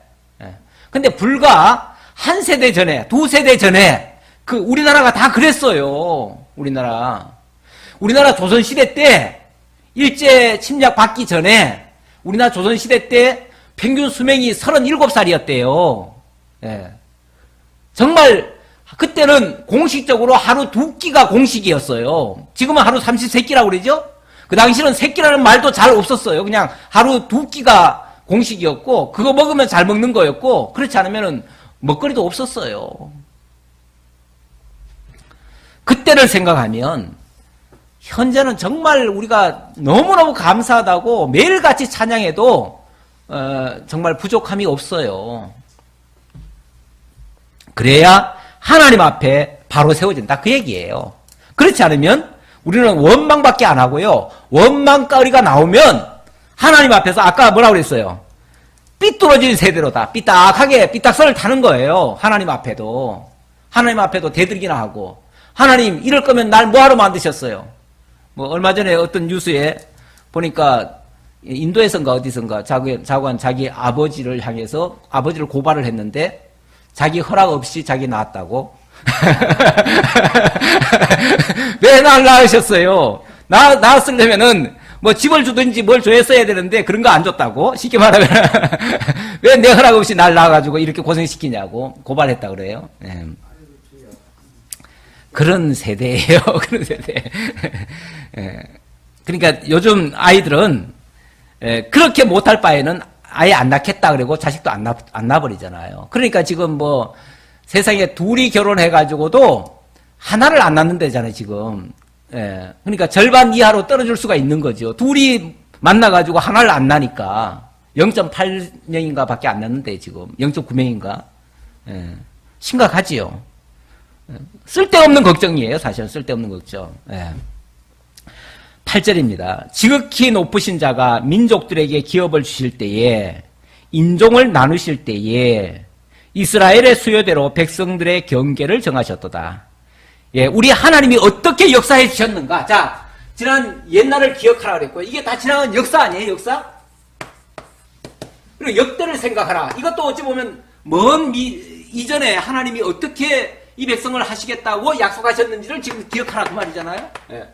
근데 불과 한 세대 전에, 두 세대 전에, 우리나라가 다 그랬어요. 우리나라 조선시대 때, 일제 침략 받기 전에, 우리나라 조선시대 때 평균 수명이 37살이었대요. 정말, 그때는 공식적으로 하루 2끼가 공식이었어요. 지금은 하루 33끼라고 그러죠? 그 당시는 3끼라는 말도 잘 없었어요. 그냥 하루 2끼가 공식이었고, 그거 먹으면 잘 먹는 거였고, 그렇지 않으면 먹거리도 없었어요. 그때를 생각하면, 현재는 정말 우리가 너무너무 감사하다고 매일같이 찬양해도, 정말 부족함이 없어요. 그래야 하나님 앞에 바로 세워진다. 그 얘기예요. 그렇지 않으면 우리는 원망밖에 안 하고요. 원망거리가 나오면 하나님 앞에서 아까 뭐라고 그랬어요? 삐뚤어진 세대로다. 삐딱선을 타는 거예요. 하나님 앞에도 대들기나 하고. 하나님 이럴 거면 날 뭐하러 만드셨어요? 얼마 전에 어떤 뉴스에 보니까 인도에선가 어디선가 자기 아버지를 향해서 아버지를 고발을 했는데 자기 허락 없이 자기 낳았다고? 왜 날 낳으셨어요? 낳았으려면은 집을 주든지 뭘 줘야 되는데 그런 거 안 줬다고? 쉽게 말하면 왜 내 허락 없이 날 낳아가지고 이렇게 고생시키냐고 고발했다 그래요. 그런 세대예요. 그런 세대. 그러니까 요즘 아이들은 그렇게 못할 바에는 아예 안 낳겠다 그러고 자식도 안 낳아버리잖아요. 그러니까 지금 세상에 둘이 결혼해가지고도 하나를 안 낳는다잖아요, 지금. 예. 그러니까 절반 이하로 떨어질 수가 있는 거죠. 둘이 만나가지고 하나를 안 낳으니까 0.8명인가 밖에 안 낳는데, 지금. 0.9명인가. 예. 심각하지요. 예. 쓸데없는 걱정이에요, 사실은. 쓸데없는 걱정. 예. 8절입니다. 지극히 높으신 자가 민족들에게 기업을 주실 때에, 인종을 나누실 때에 이스라엘의 수요대로 백성들의 경계를 정하셨도다. 예, 우리 하나님이 어떻게 역사해 주셨는가? 자, 지난 옛날을 기억하라 그랬고요. 이게 다 지나간 역사 아니에요, 역사? 그리고 역대를 생각하라. 이것도 어찌 보면 이전에 하나님이 어떻게 이 백성을 하시겠다고 약속하셨는지를 지금 기억하라 그 말이잖아요. 예.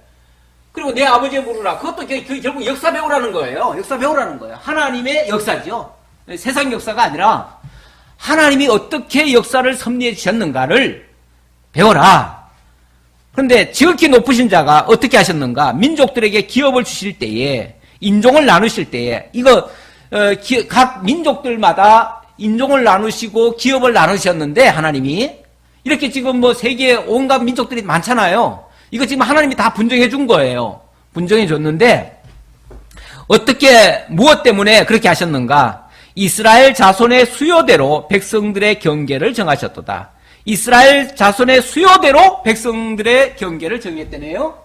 그리고 내 아버지의 물으라. 그것도 결국 역사 배우라는 거예요. 역사 배우라는 거예요. 하나님의 역사죠. 세상 역사가 아니라 하나님이 어떻게 역사를 섭리해 주셨는가를 배워라. 그런데 지극히 높으신 자가 어떻게 하셨는가? 민족들에게 기업을 주실 때에, 인종을 나누실 때에, 이거 각 민족들마다 인종을 나누시고 기업을 나누셨는데, 하나님이 이렇게 지금 뭐 세계 온갖 민족들이 많잖아요. 이거 지금 하나님이 다 분정해 준 거예요. 분정해 줬는데 어떻게, 무엇 때문에 그렇게 하셨는가? 이스라엘 자손의 수요대로 백성들의 경계를 정하셨도다. 이스라엘 자손의 수요대로 백성들의 경계를 정했다네요.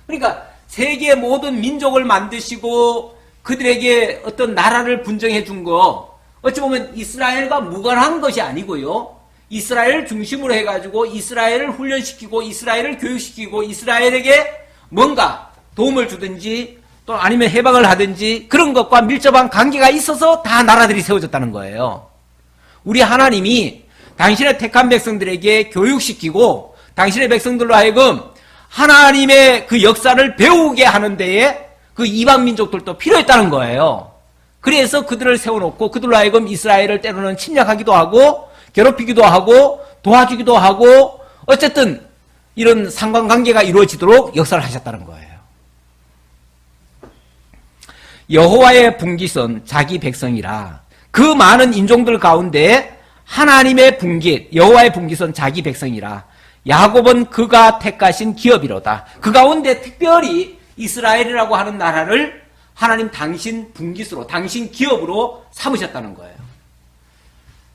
그러니까 세계 모든 민족을 만드시고 그들에게 어떤 나라를 분정해 준 거, 어찌 보면 이스라엘과 무관한 것이 아니고요. 이스라엘을 중심으로 해가지고 이스라엘을 훈련시키고 이스라엘을 교육시키고 이스라엘에게 뭔가 도움을 주든지 또 아니면 해방을 하든지 그런 것과 밀접한 관계가 있어서 다 나라들이 세워졌다는 거예요. 우리 하나님이 당신의 택한 백성들에게 교육시키고 당신의 백성들로 하여금 하나님의 그 역사를 배우게 하는 데에 그 이방 민족들도 필요했다는 거예요. 그래서 그들을 세워놓고 그들로 하여금 이스라엘을 때로는 침략하기도 하고 괴롭히기도 하고 도와주기도 하고 어쨌든 이런 상관관계가 이루어지도록 역사를 하셨다는 거예요. 여호와의 분깃은 자기 백성이라. 그 많은 인종들 가운데 하나님의 분깃, 여호와의 분깃은 자기 백성이라. 야곱은 그가 택하신 기업이로다. 그 가운데 특별히 이스라엘이라고 하는 나라를 하나님 당신 분깃으로, 당신 기업으로 삼으셨다는 거예요.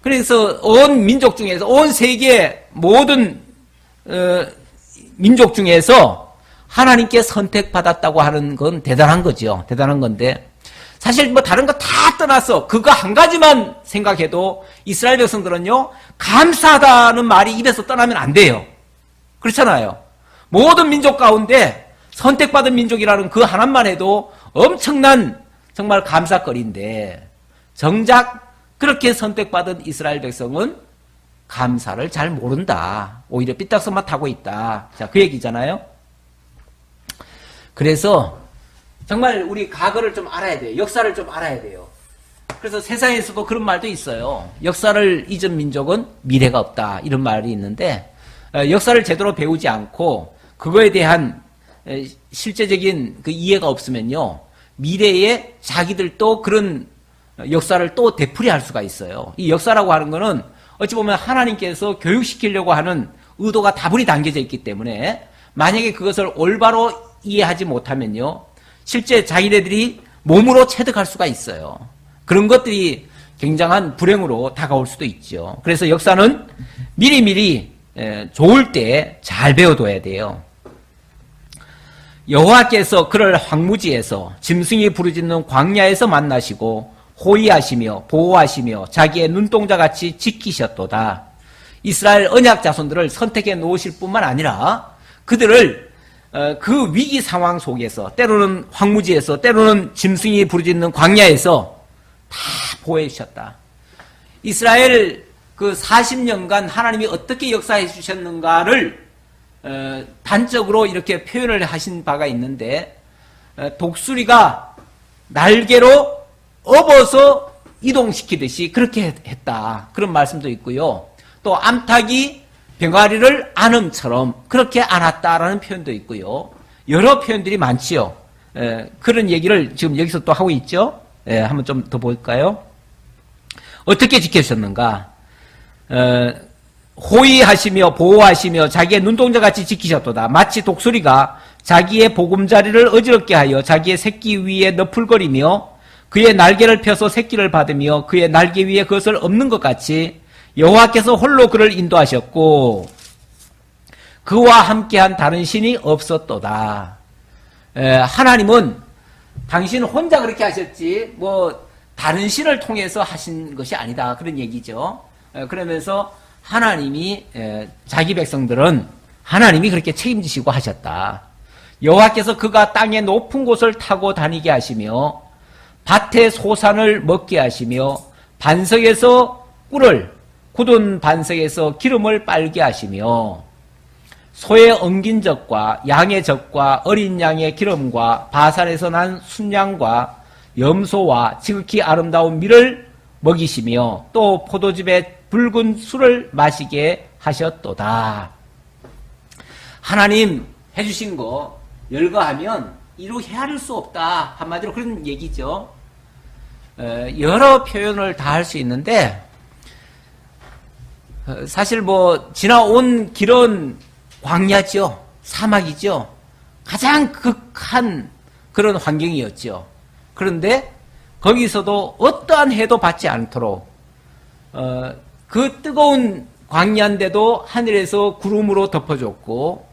그래서 온 민족 중에서, 온 세계 모든 민족 중에서 하나님께 선택받았다고 하는 건 대단한 거죠. 대단한 건데 사실 뭐 다른 거 다 떠나서 그거 한 가지만 생각해도 이스라엘 백성들은요, 감사하다는 말이 입에서 떠나면 안 돼요. 그렇잖아요. 모든 민족 가운데 선택받은 민족이라는 그 하나만 해도 엄청난 정말 감사거리인데 정작 그렇게 선택받은 이스라엘 백성은 감사를 잘 모른다. 오히려 삐딱선만 타고 있다. 자, 그 얘기잖아요. 그래서 정말 우리 과거를 좀 알아야 돼요. 역사를 좀 알아야 돼요. 그래서 세상에서도 그런 말도 있어요. 역사를 잊은 민족은 미래가 없다. 이런 말이 있는데 역사를 제대로 배우지 않고 그거에 대한 실제적인 그 이해가 없으면요, 미래에 자기들도 그런 역사를 또 되풀이할 수가 있어요. 이 역사라고 하는 거는 어찌 보면 하나님께서 교육시키려고 하는 의도가 다분히 담겨져 있기 때문에 만약에 그것을 올바로 이해하지 못하면요, 실제 자기네들이 몸으로 체득할 수가 있어요. 그런 것들이 굉장한 불행으로 다가올 수도 있죠. 그래서 역사는 미리미리 좋을 때 잘 배워둬야 돼요. 여호와께서 그를 황무지에서 짐승이 부르짖는 광야에서 만나시고 호위하시며 보호하시며 자기의 눈동자같이 지키셨도다. 이스라엘 언약 자손들을 선택해 놓으실 뿐만 아니라 그들을 그 위기 상황 속에서, 때로는 황무지에서, 때로는 짐승이 부르짖는 광야에서 다 보호해 주셨다. 이스라엘 그 40년간 하나님이 어떻게 역사해 주셨는가를 단적으로 이렇게 표현을 하신 바가 있는데, 독수리가 날개로 업어서 이동시키듯이 그렇게 했다. 그런 말씀도 있고요. 또 암탉이 병아리를 안음처럼 그렇게 안았다라는 표현도 있고요. 여러 표현들이 많지요. 그런 얘기를 지금 여기서 또 하고 있죠. 한번 좀 더 볼까요? 어떻게 지켜주셨는가? 호위하시며 보호하시며 자기의 눈동자같이 지키셨도다. 마치 독수리가 자기의 보금자리를 어지럽게 하여 자기의 새끼 위에 너풀거리며 그의 날개를 펴서 새끼를 받으며 그의 날개 위에 그것을 엎는 것 같이 여호와께서 홀로 그를 인도하셨고 그와 함께한 다른 신이 없었도다. 하나님은 당신 혼자 그렇게 하셨지 뭐 다른 신을 통해서 하신 것이 아니다. 그런 얘기죠. 그러면서 하나님이 자기 백성들은 하나님이 그렇게 책임지시고 하셨다. 여호와께서 그가 땅의 높은 곳을 타고 다니게 하시며 밭의 소산을 먹게 하시며 반석에서 꿀을 굳은 반석에서 기름을 빨게 하시며 소의 엉긴 젖과 양의 젖과 어린 양의 기름과 바산에서 난 순양과 염소와 지극히 아름다운 밀을 먹이시며 또 포도즙의 붉은 술을 마시게 하셨도다. 하나님 해주신 거 열거하면 이루 헤아릴 수 없다. 한마디로 그런 얘기죠. 여러 표현을 다 할 수 있는데 사실 뭐 지나온 길은 광야죠. 사막이죠. 가장 극한 그런 환경이었죠. 그런데 거기서도 어떠한 해도 받지 않도록 그 뜨거운 광야인데도 하늘에서 구름으로 덮어줬고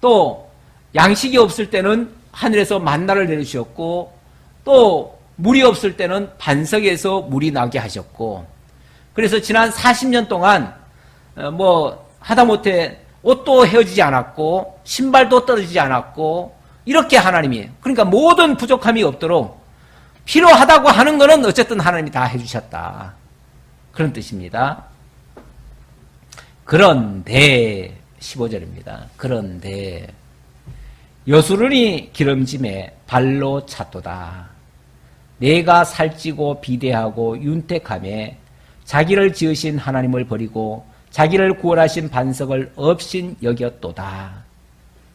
또 양식이 없을 때는 하늘에서 만나를 내려주셨고 또 물이 없을 때는 반석에서 물이 나게 하셨고 그래서 지난 40년 동안 뭐 하다못해 옷도 헤어지지 않았고 신발도 떨어지지 않았고 이렇게 하나님이 그러니까 모든 부족함이 없도록 필요하다고 하는 것은 어쨌든 하나님이 다 해주셨다. 그런 뜻입니다. 그런데 15절입니다. 그런데 여수론이 기름짐에 발로 찼도다. 내가 살찌고 비대하고 윤택함에 자기를 지으신 하나님을 버리고 자기를 구원하신 반석을 없인 여겼도다.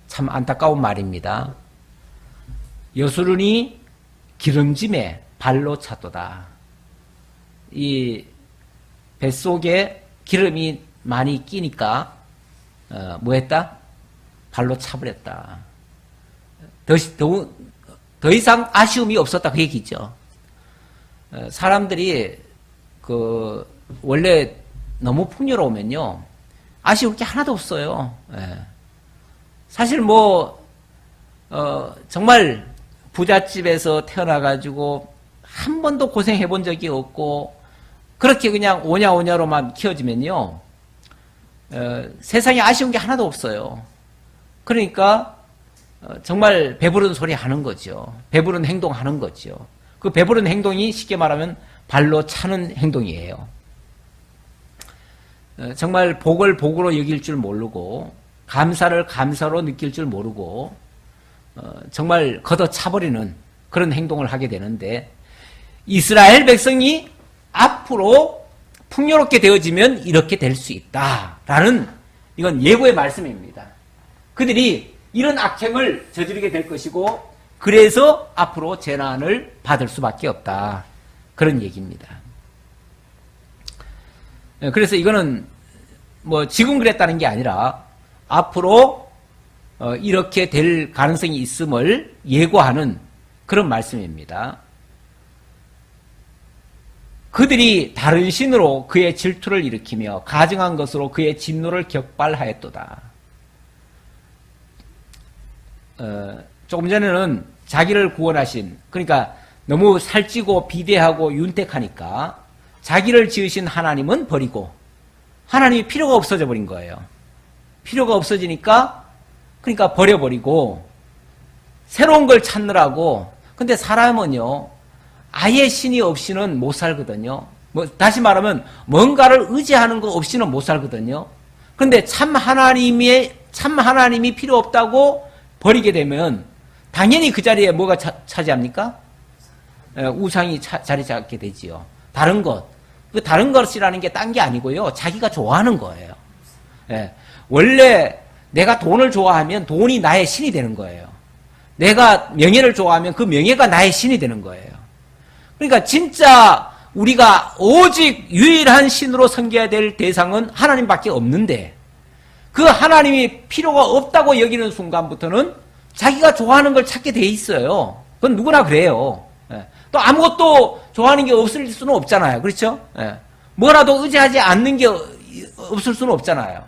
참 안타까운 말입니다. 여수론이 기름짐에 발로 찼도다. 이 뱃속에 기름이 많이 끼니까 뭐 했다? 발로 차버렸다. 더 이상 아쉬움이 없었다 그 얘기죠. 사람들이 원래 너무 풍요로우면요 아쉬울 게 하나도 없어요. 사실 뭐 정말 부잣집에서 태어나가지고 한 번도 고생해 본 적이 없고 그렇게 그냥 오냐오냐로만 키워지면요 세상에 아쉬운 게 하나도 없어요. 그러니까 정말 배부른 소리 하는 거죠. 배부른 행동 하는 거죠. 그 배부른 행동이 쉽게 말하면 발로 차는 행동이에요. 정말 복을 복으로 여길 줄 모르고 감사를 감사로 느낄 줄 모르고 정말 걷어차버리는 그런 행동을 하게 되는데 이스라엘 백성이 앞으로 풍요롭게 되어지면 이렇게 될 수 있다라는 이건 예고의 말씀입니다. 그들이 이런 악행을 저지르게 될 것이고 그래서 앞으로 재난을 받을 수밖에 없다. 그런 얘기입니다. 그래서 이거는 뭐 지금 그랬다는 게 아니라 앞으로 이렇게 될 가능성이 있음을 예고하는 그런 말씀입니다. 그들이 다른 신으로 그의 질투를 일으키며 가증한 것으로 그의 진노를 격발하였도다. 조금 전에는 자기를 구원하신 그러니까 너무 살찌고 비대하고 윤택하니까 자기를 지으신 하나님은 버리고 하나님이 필요가 없어져 버린 거예요. 필요가 없어지니까 그러니까 버려버리고 새로운 걸 찾느라고 근데 사람은요 아예 신이 없이는 못 살거든요. 뭐 다시 말하면 뭔가를 의지하는 거 없이는 못 살거든요. 그런데 참 하나님이 필요 없다고 버리게 되면 당연히 그 자리에 뭐가 차지합니까? 우상이 자리 잡게 되지요. 다른 것. 그 다른 것이라는 게 딴 게 아니고요. 자기가 좋아하는 거예요. 원래 내가 돈을 좋아하면 돈이 나의 신이 되는 거예요. 내가 명예를 좋아하면 그 명예가 나의 신이 되는 거예요. 그러니까 진짜 우리가 오직 유일한 신으로 섬겨야 될 대상은 하나님밖에 없는데 그 하나님이 필요가 없다고 여기는 순간부터는 자기가 좋아하는 걸 찾게 돼 있어요. 그건 누구나 그래요. 또 아무것도 좋아하는 게 없을 수는 없잖아요. 그렇죠? 뭐라도 의지하지 않는 게 없을 수는 없잖아요.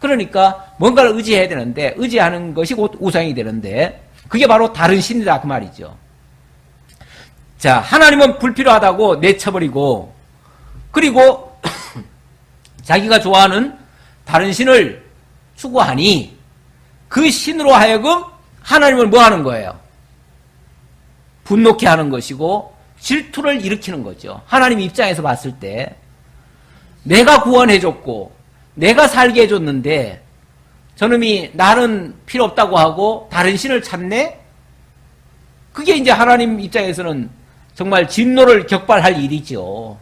그러니까 뭔가를 의지해야 되는데 의지하는 것이 곧 우상이 되는데 그게 바로 다른 신이다 그 말이죠. 자, 하나님은 불필요하다고 내쳐버리고 그리고 자기가 좋아하는 다른 신을 추구하니 그 신으로 하여금 하나님을 뭐 하는 거예요? 분노케 하는 것이고 질투를 일으키는 거죠. 하나님 입장에서 봤을 때 내가 구원해줬고 내가 살게 해줬는데 저놈이 나는 필요 없다고 하고 다른 신을 찾네? 그게 이제 하나님 입장에서는 정말 진노를 격발할 일이죠.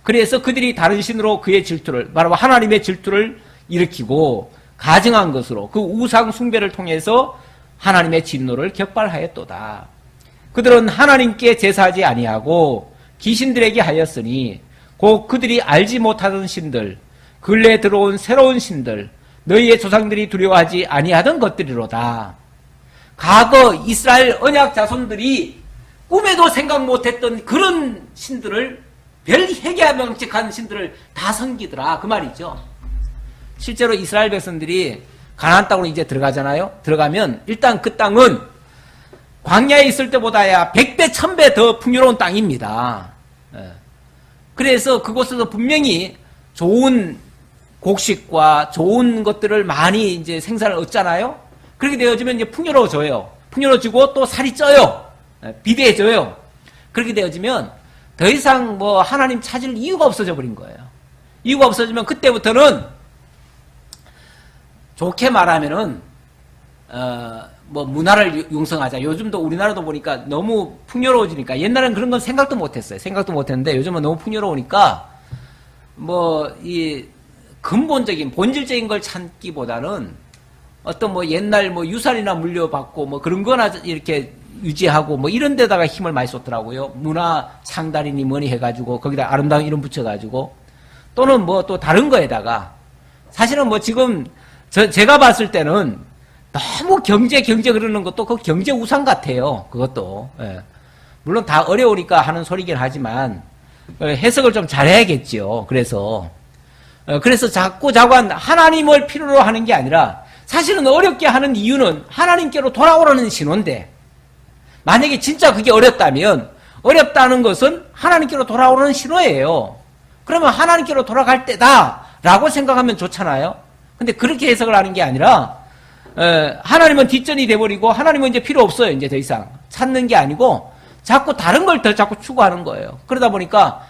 그래서 그들이 다른 신으로 그의 질투를, 바로 하나님의 질투를 일으키고 가증한 것으로 그 우상 숭배를 통해서 하나님의 진노를 격발하였도다. 그들은 하나님께 제사하지 아니하고 귀신들에게 하였으니 곧 그들이 알지 못하던 신들, 근래 들어온 새로운 신들, 너희의 조상들이 두려워하지 아니하던 것들이로다. 과거 이스라엘 언약 자손들이 꿈에도 생각 못했던 그런 신들을 별 해괴망측한 신들을 다 섬기더라 그 말이죠. 실제로 이스라엘 백성들이 가나안 땅으로 이제 들어가잖아요. 들어가면 일단 그 땅은 광야에 있을 때보다야 100배 1000배 더 풍요로운 땅입니다. 그래서 그곳에서 분명히 좋은 곡식과 좋은 것들을 많이 이제 생산을 얻잖아요. 그렇게 되어지면 이제 풍요로워져요. 풍요로워지고 또 살이 쪄요. 비대해져요. 그렇게 되어지면 더 이상 뭐 하나님 찾을 이유가 없어져 버린 거예요. 이유가 없어지면 그때부터는 좋게 말하면은 뭐 문화를 융성하자. 요즘도 우리나라도 보니까 너무 풍요로워지니까 옛날엔 그런 건 생각도 못했어요. 생각도 못했는데 요즘은 너무 풍요로우니까 뭐 이 근본적인 본질적인 걸 찾기보다는 어떤 뭐 옛날 뭐 유산이나 물려받고 뭐 그런 거나 이렇게 유지하고 뭐 이런 데다가 힘을 많이 쏟더라고요. 문화 상달이니 뭐니 해가지고 거기다 아름다운 이름 붙여가지고 또는 뭐 또 다른 거에다가 사실은 뭐 지금 제가 봤을 때는 너무 경제 그러는 것도 그 경제 우상 같아요. 그것도. 물론 다 어려우니까 하는 소리긴 하지만 해석을 좀 잘해야겠죠. 그래서 자꾸 하나님을 필요로 하는 게 아니라 사실은 어렵게 하는 이유는 하나님께로 돌아오라는 신호인데 만약에 진짜 그게 어렵다면 어렵다는 것은 하나님께로 돌아오라는 신호예요. 그러면 하나님께로 돌아갈 때다라고 생각하면 좋잖아요. 근데 그렇게 해석을 하는 게 아니라 하나님은 뒷전이 돼버리고 하나님은 이제 필요 없어요. 이제 더 이상 찾는 게 아니고 자꾸 다른 걸 더 자꾸 추구하는 거예요. 그러다 보니까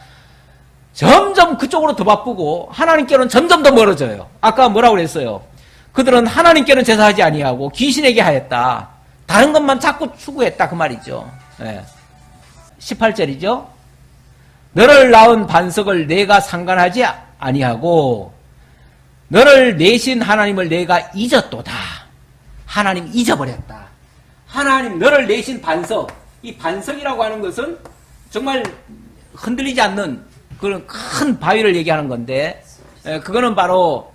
점점 그쪽으로 더 바쁘고 하나님께로는 점점 더 멀어져요. 아까 뭐라고 그랬어요? 그들은 하나님께는 제사하지 아니하고 귀신에게 하였다. 다른 것만 자꾸 추구했다 그 말이죠. 18절이죠. 너를 낳은 반석을 내가 상관하지 아니하고 너를 내신 하나님을 내가 잊었도다. 하나님 잊어버렸다. 하나님 너를 내신 반석, 이 반석이라고 하는 것은 정말 흔들리지 않는 그런 큰 바위를 얘기하는 건데 그거는 바로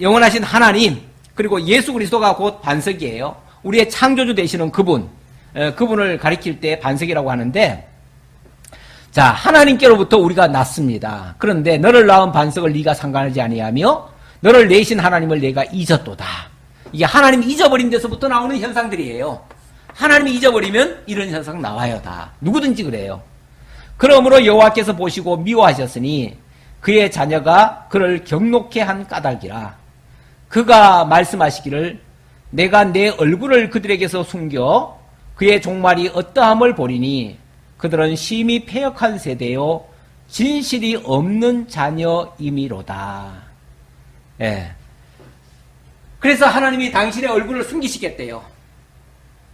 영원하신 하나님 그리고 예수 그리스도가 곧 반석이에요. 우리의 창조주 되시는 그분을 가리킬 때 반석이라고 하는데 자 하나님께로부터 우리가 났습니다. 그런데 너를 낳은 반석을 네가 상관하지 아니하며 너를 내신 하나님을 내가 잊었도다. 이게 하나님 잊어버린 데서부터 나오는 현상들이에요. 하나님이 잊어버리면 이런 현상 나와요. 다 누구든지 그래요. 그러므로 여호와께서 보시고 미워하셨으니 그의 자녀가 그를 경록케 한 까닭이라. 그가 말씀하시기를 내가 내 얼굴을 그들에게서 숨겨 그의 종말이 어떠함을 보리니 그들은 심히 패역한 세대요 진실이 없는 자녀이미로다. 그래서 하나님이 당신의 얼굴을 숨기시겠대요.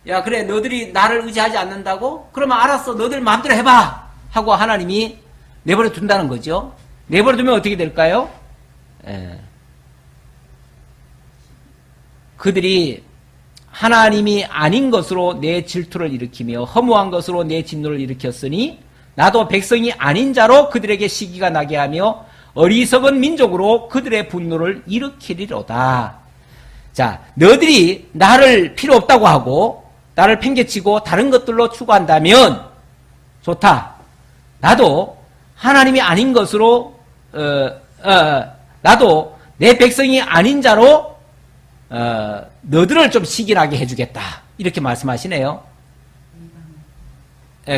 야 그래 너들이 나를 의지하지 않는다고? 그러면 알았어 너들 마음대로 해봐 하고 하나님이 내버려 둔다는 거죠. 내버려 두면 어떻게 될까요? 그들이 하나님이 아닌 것으로 내 질투를 일으키며 허무한 것으로 내 진노를 일으켰으니 나도 백성이 아닌 자로 그들에게 시기가 나게 하며 어리석은 민족으로 그들의 분노를 일으키리로다. 자, 너희들이 나를 필요 없다고 하고 나를 팽개치고 다른 것들로 추구한다면 좋다. 나도 하나님이 아닌 것으로 나도 내 백성이 아닌 자로 너희들을 좀 시기나게 해주겠다. 이렇게 말씀하시네요.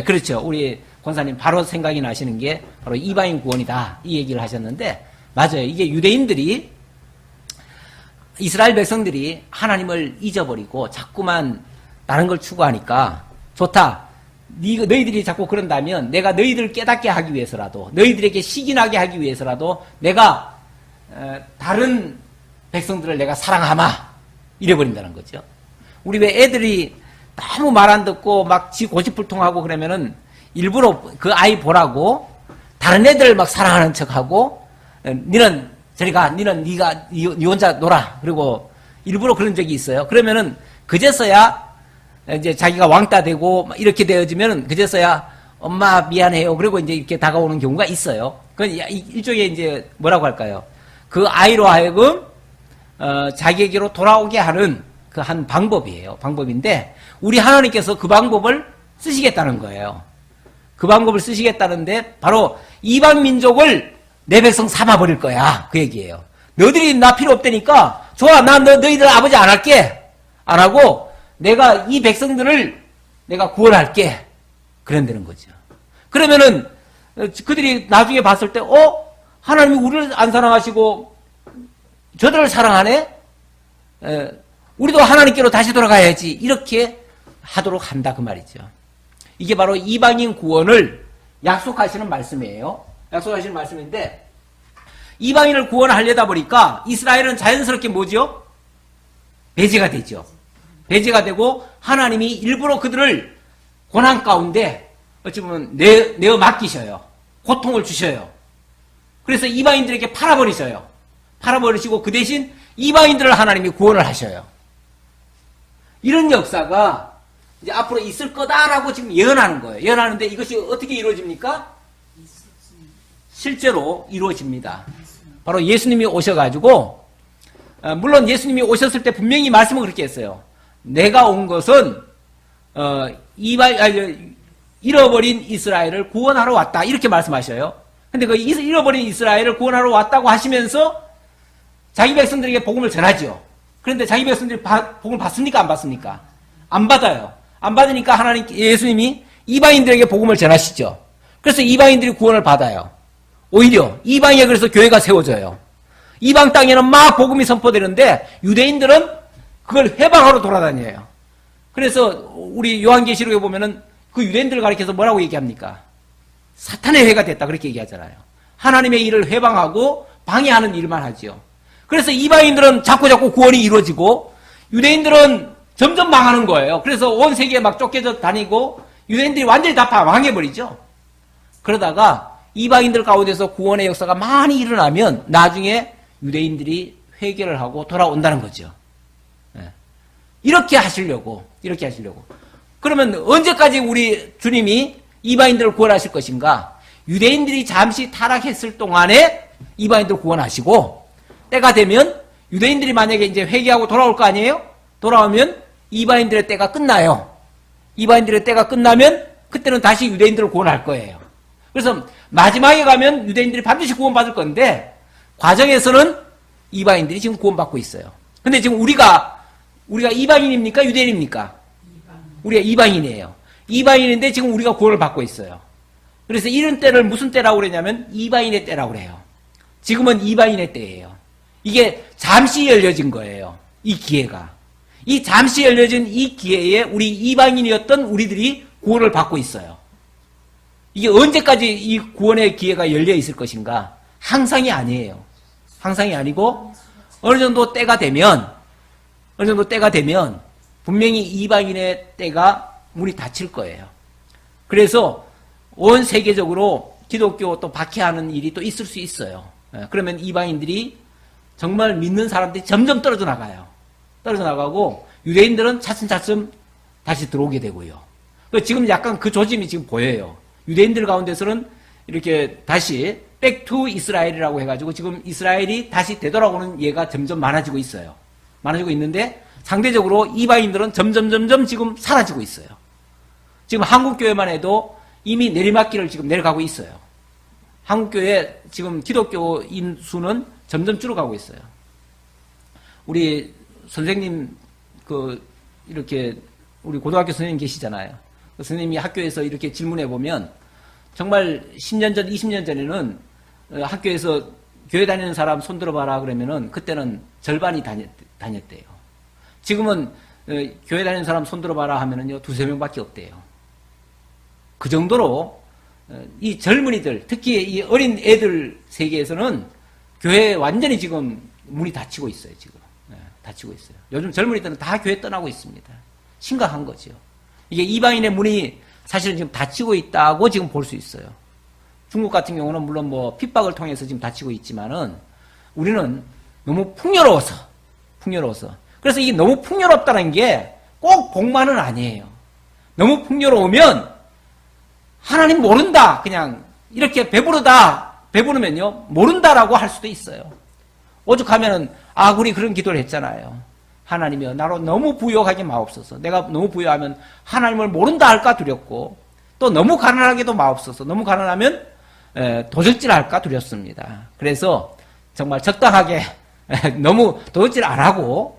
그렇죠. 우리 권사님 바로 생각이 나시는 게 바로 이방인 구원이다. 이 얘기를 하셨는데 맞아요. 이게 유대인들이 이스라엘 백성들이 하나님을 잊어버리고 자꾸만 다른 걸 추구하니까 좋다. 너희들이 자꾸 그런다면 내가 너희들을 깨닫게 하기 위해서라도 너희들에게 시기나게 하기 위해서라도 내가 다른 백성들을 내가 사랑하마 이래버린다는 거죠. 우리 왜 애들이 너무 말 안 듣고 막 지 고집불통하고 그러면은 일부러 그 아이 보라고 다른 애들 막 사랑하는 척하고 니는 저리 가, 니는 니 혼자 놀아. 그리고 일부러 그런 적이 있어요. 그러면은 그제서야 이제 자기가 왕따 되고 이렇게 되어지면은 그제서야 엄마 미안해요. 그리고 이제 이렇게 다가오는 경우가 있어요. 그건 일종의 이제 뭐라고 할까요? 그 아이로 하여금 자기에게로 돌아오게 하는 그 한 방법이에요. 방법인데 우리 하나님께서 그 방법을 쓰시겠다는 거예요. 그 방법을 쓰시겠다는데 바로 이방 민족을 내 백성 삼아버릴 거야. 그 얘기예요. 너희들이 나 필요 없다니까 좋아. 나 너희들 아버지 안 할게. 안 하고 내가 이 백성들을 내가 구원할게. 그런다는 거죠. 그러면은 그들이 나중에 봤을 때 하나님이 우리를 안 사랑하시고 저들을 사랑하네? 우리도 하나님께로 다시 돌아가야지. 이렇게 하도록 한다 그 말이죠. 이게 바로 이방인 구원을 약속하시는 말씀이에요. 약속하시는 말씀인데 이방인을 구원하려다 보니까 이스라엘은 자연스럽게 뭐죠? 배제가 되죠. 배제가 되고 하나님이 일부러 그들을 고난 가운데 어찌 보면 내어 맡기셔요. 고통을 주셔요. 그래서 이방인들에게 팔아버리셔요. 팔아버리시고 그 대신 이방인들을 하나님이 구원을 하셔요. 이런 역사가 이제 앞으로 있을 거다라고 지금 예언하는 거예요. 예언하는데 이것이 어떻게 이루어집니까? 실제로 이루어집니다. 바로 예수님이 오셔가지고 물론 예수님이 오셨을 때 분명히 말씀을 그렇게 했어요. 내가 온 것은 잃어버린 이스라엘을 구원하러 왔다. 이렇게 말씀하셔요. 근데 그 잃어버린 이스라엘을 구원하러 왔다고 하시면서 자기 백성들에게 복음을 전하죠. 그런데 자기 백성들이 복음을 받습니까? 안 받습니까? 안 받아요. 안 받으니까 예수님이 이방인들에게 복음을 전하시죠. 그래서 이방인들이 구원을 받아요. 오히려 이방에 그래서 교회가 세워져요. 이방 땅에는 막 복음이 선포되는데 유대인들은 그걸 해방하러 돌아다녀요. 그래서 우리 요한계시록에 보면은 그 유대인들을 가리켜서 뭐라고 얘기합니까? 사탄의 회가 됐다 그렇게 얘기하잖아요. 하나님의 일을 회방하고 방해하는 일만 하죠. 그래서 이방인들은 자꾸 구원이 이루어지고 유대인들은 점점 망하는 거예요. 그래서 온 세계에 막 쫓겨져 다니고 유대인들이 완전히 다 망해버리죠. 그러다가 이방인들 가운데서 구원의 역사가 많이 일어나면 나중에 유대인들이 회개를 하고 돌아온다는 거죠. 이렇게 하시려고. 그러면 언제까지 우리 주님이 이방인들을 구원하실 것인가? 유대인들이 잠시 타락했을 동안에 이방인들을 구원하시고 때가 되면 유대인들이 만약에 이제 회개하고 돌아올 거 아니에요? 돌아오면 이방인들의 때가 끝나요. 이방인들의 때가 끝나면 그때는 다시 유대인들을 구원할 거예요. 그래서 마지막에 가면 유대인들이 반드시 구원받을 건데 과정에서는 이방인들이 지금 구원받고 있어요. 근데 지금 우리가 이방인입니까? 유대인입니까? 우리가 이방인이에요. 이방인인데 지금 우리가 구원을 받고 있어요. 그래서 이런 때를 무슨 때라고 그러냐면 이방인의 때라고 그래요. 지금은 이방인의 때예요. 이게 잠시 열려진 거예요. 이 기회가. 이 잠시 열려진 이 기회에 우리 이방인이었던 우리들이 구원을 받고 있어요. 이게 언제까지 이 구원의 기회가 열려 있을 것인가? 항상이 아니에요. 항상이 아니고 어느 정도 때가 되면 분명히 이방인의 때가 문이 닫힐 거예요. 그래서 온 세계적으로 기독교 또 박해하는 일이 또 있을 수 있어요. 그러면 이방인들이 정말 믿는 사람들이 점점 떨어져 나가요. 떨어져 나가고 유대인들은 차츰차츰 다시 들어오게 되고요. 지금 약간 그 조짐이 지금 보여요. 유대인들 가운데서는 이렇게 다시 백투 이스라엘이라고 해가지고 지금 이스라엘이 다시 되돌아오는 예가 점점 많아지고 있어요. 많아지고 있는데 상대적으로 이방인들은 점점 지금 사라지고 있어요. 지금 한국교회만 해도 이미 내리막길을 지금 내려가고 있어요. 한국교회 지금 기독교인 수는 점점 줄어가고 있어요. 우리 선생님 이렇게 우리 고등학교 선생님 계시잖아요. 그 선생님이 학교에서 이렇게 질문해 보면 정말 10년 전, 20년 전에는 학교에서 교회 다니는 사람 손 들어봐라 그러면은 그때는 절반이 다녔대요. 지금은 교회 다니는 사람 손 들어봐라 하면은요, 2-3명밖에 없대요. 그 정도로 이 젊은이들, 특히 이 어린 애들 세계에서는 교회에 완전히 지금 문이 닫히고 있어요, 지금. 닫히고 있어요. 요즘 젊은이들은 다 교회 떠나고 있습니다. 심각한 거죠. 이게 이방인의 문이 사실은 지금 닫히고 있다고 지금 볼 수 있어요. 중국 같은 경우는 물론 뭐 핍박을 통해서 지금 닫히고 있지만은 우리는 너무 풍요로워서. 그래서 이게 너무 풍요롭다는 게 꼭 복만은 아니에요. 너무 풍요로우면 하나님 모른다. 그냥 이렇게 배부르면요. 모른다라고 할 수도 있어요. 오죽하면은 아굴이 그런 기도를 했잖아요. 하나님이여 나로 너무 부유하게 마옵소서. 내가 너무 부유하면 하나님을 모른다 할까 두렵고 또 너무 가난하게도 마옵소서. 너무 가난하면 도적질 할까 두렵습니다. 그래서 정말 적당하게 너무 도적질 안 하고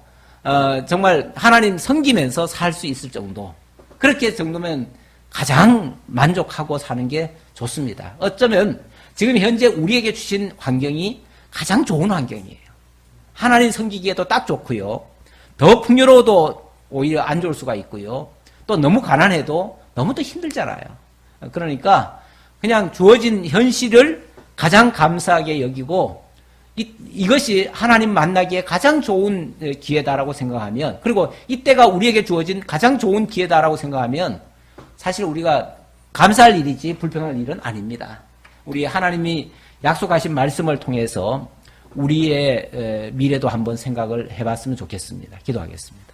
정말 하나님 섬기면서 살 수 있을 정도. 그렇게 정도면 가장 만족하고 사는 게 좋습니다. 어쩌면 지금 현재 우리에게 주신 환경이 가장 좋은 환경이에요. 하나님 섬기기에도 딱 좋고요. 더 풍요로워도 오히려 안 좋을 수가 있고요. 또 너무 가난해도 너무 또 힘들잖아요. 그러니까 그냥 주어진 현실을 가장 감사하게 여기고 이것이 하나님 만나기에 가장 좋은 기회다라고 생각하면, 그리고 이때가 우리에게 주어진 가장 좋은 기회다라고 생각하면 사실 우리가 감사할 일이지 불평할 일은 아닙니다. 우리 하나님이 약속하신 말씀을 통해서 우리의 미래도 한번 생각을 해봤으면 좋겠습니다. 기도하겠습니다.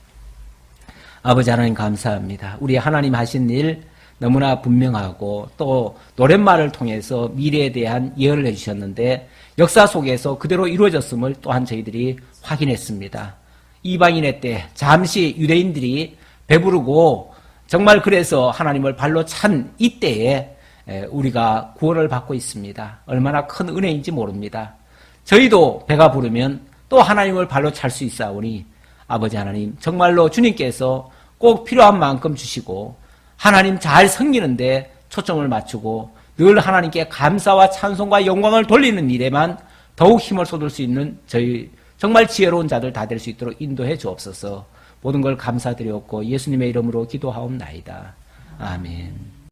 아버지 하나님 감사합니다. 우리 하나님 하신 일 너무나 분명하고 또 노랫말을 통해서 미래에 대한 예언을 해주셨는데 역사 속에서 그대로 이루어졌음을 또한 저희들이 확인했습니다. 이방인의 때 잠시 유대인들이 배부르고 정말 그래서 하나님을 발로 찬 이때에 우리가 구원을 받고 있습니다. 얼마나 큰 은혜인지 모릅니다. 저희도 배가 부르면 또 하나님을 발로 찰 수 있사오니 아버지 하나님 정말로 주님께서 꼭 필요한 만큼 주시고 하나님 잘 섬기는데 초점을 맞추고 늘 하나님께 감사와 찬송과 영광을 돌리는 일에만 더욱 힘을 쏟을 수 있는 저희 정말 지혜로운 자들 다 될 수 있도록 인도해 주옵소서. 모든 걸 감사드렸고 예수님의 이름으로 기도하옵나이다. 아멘.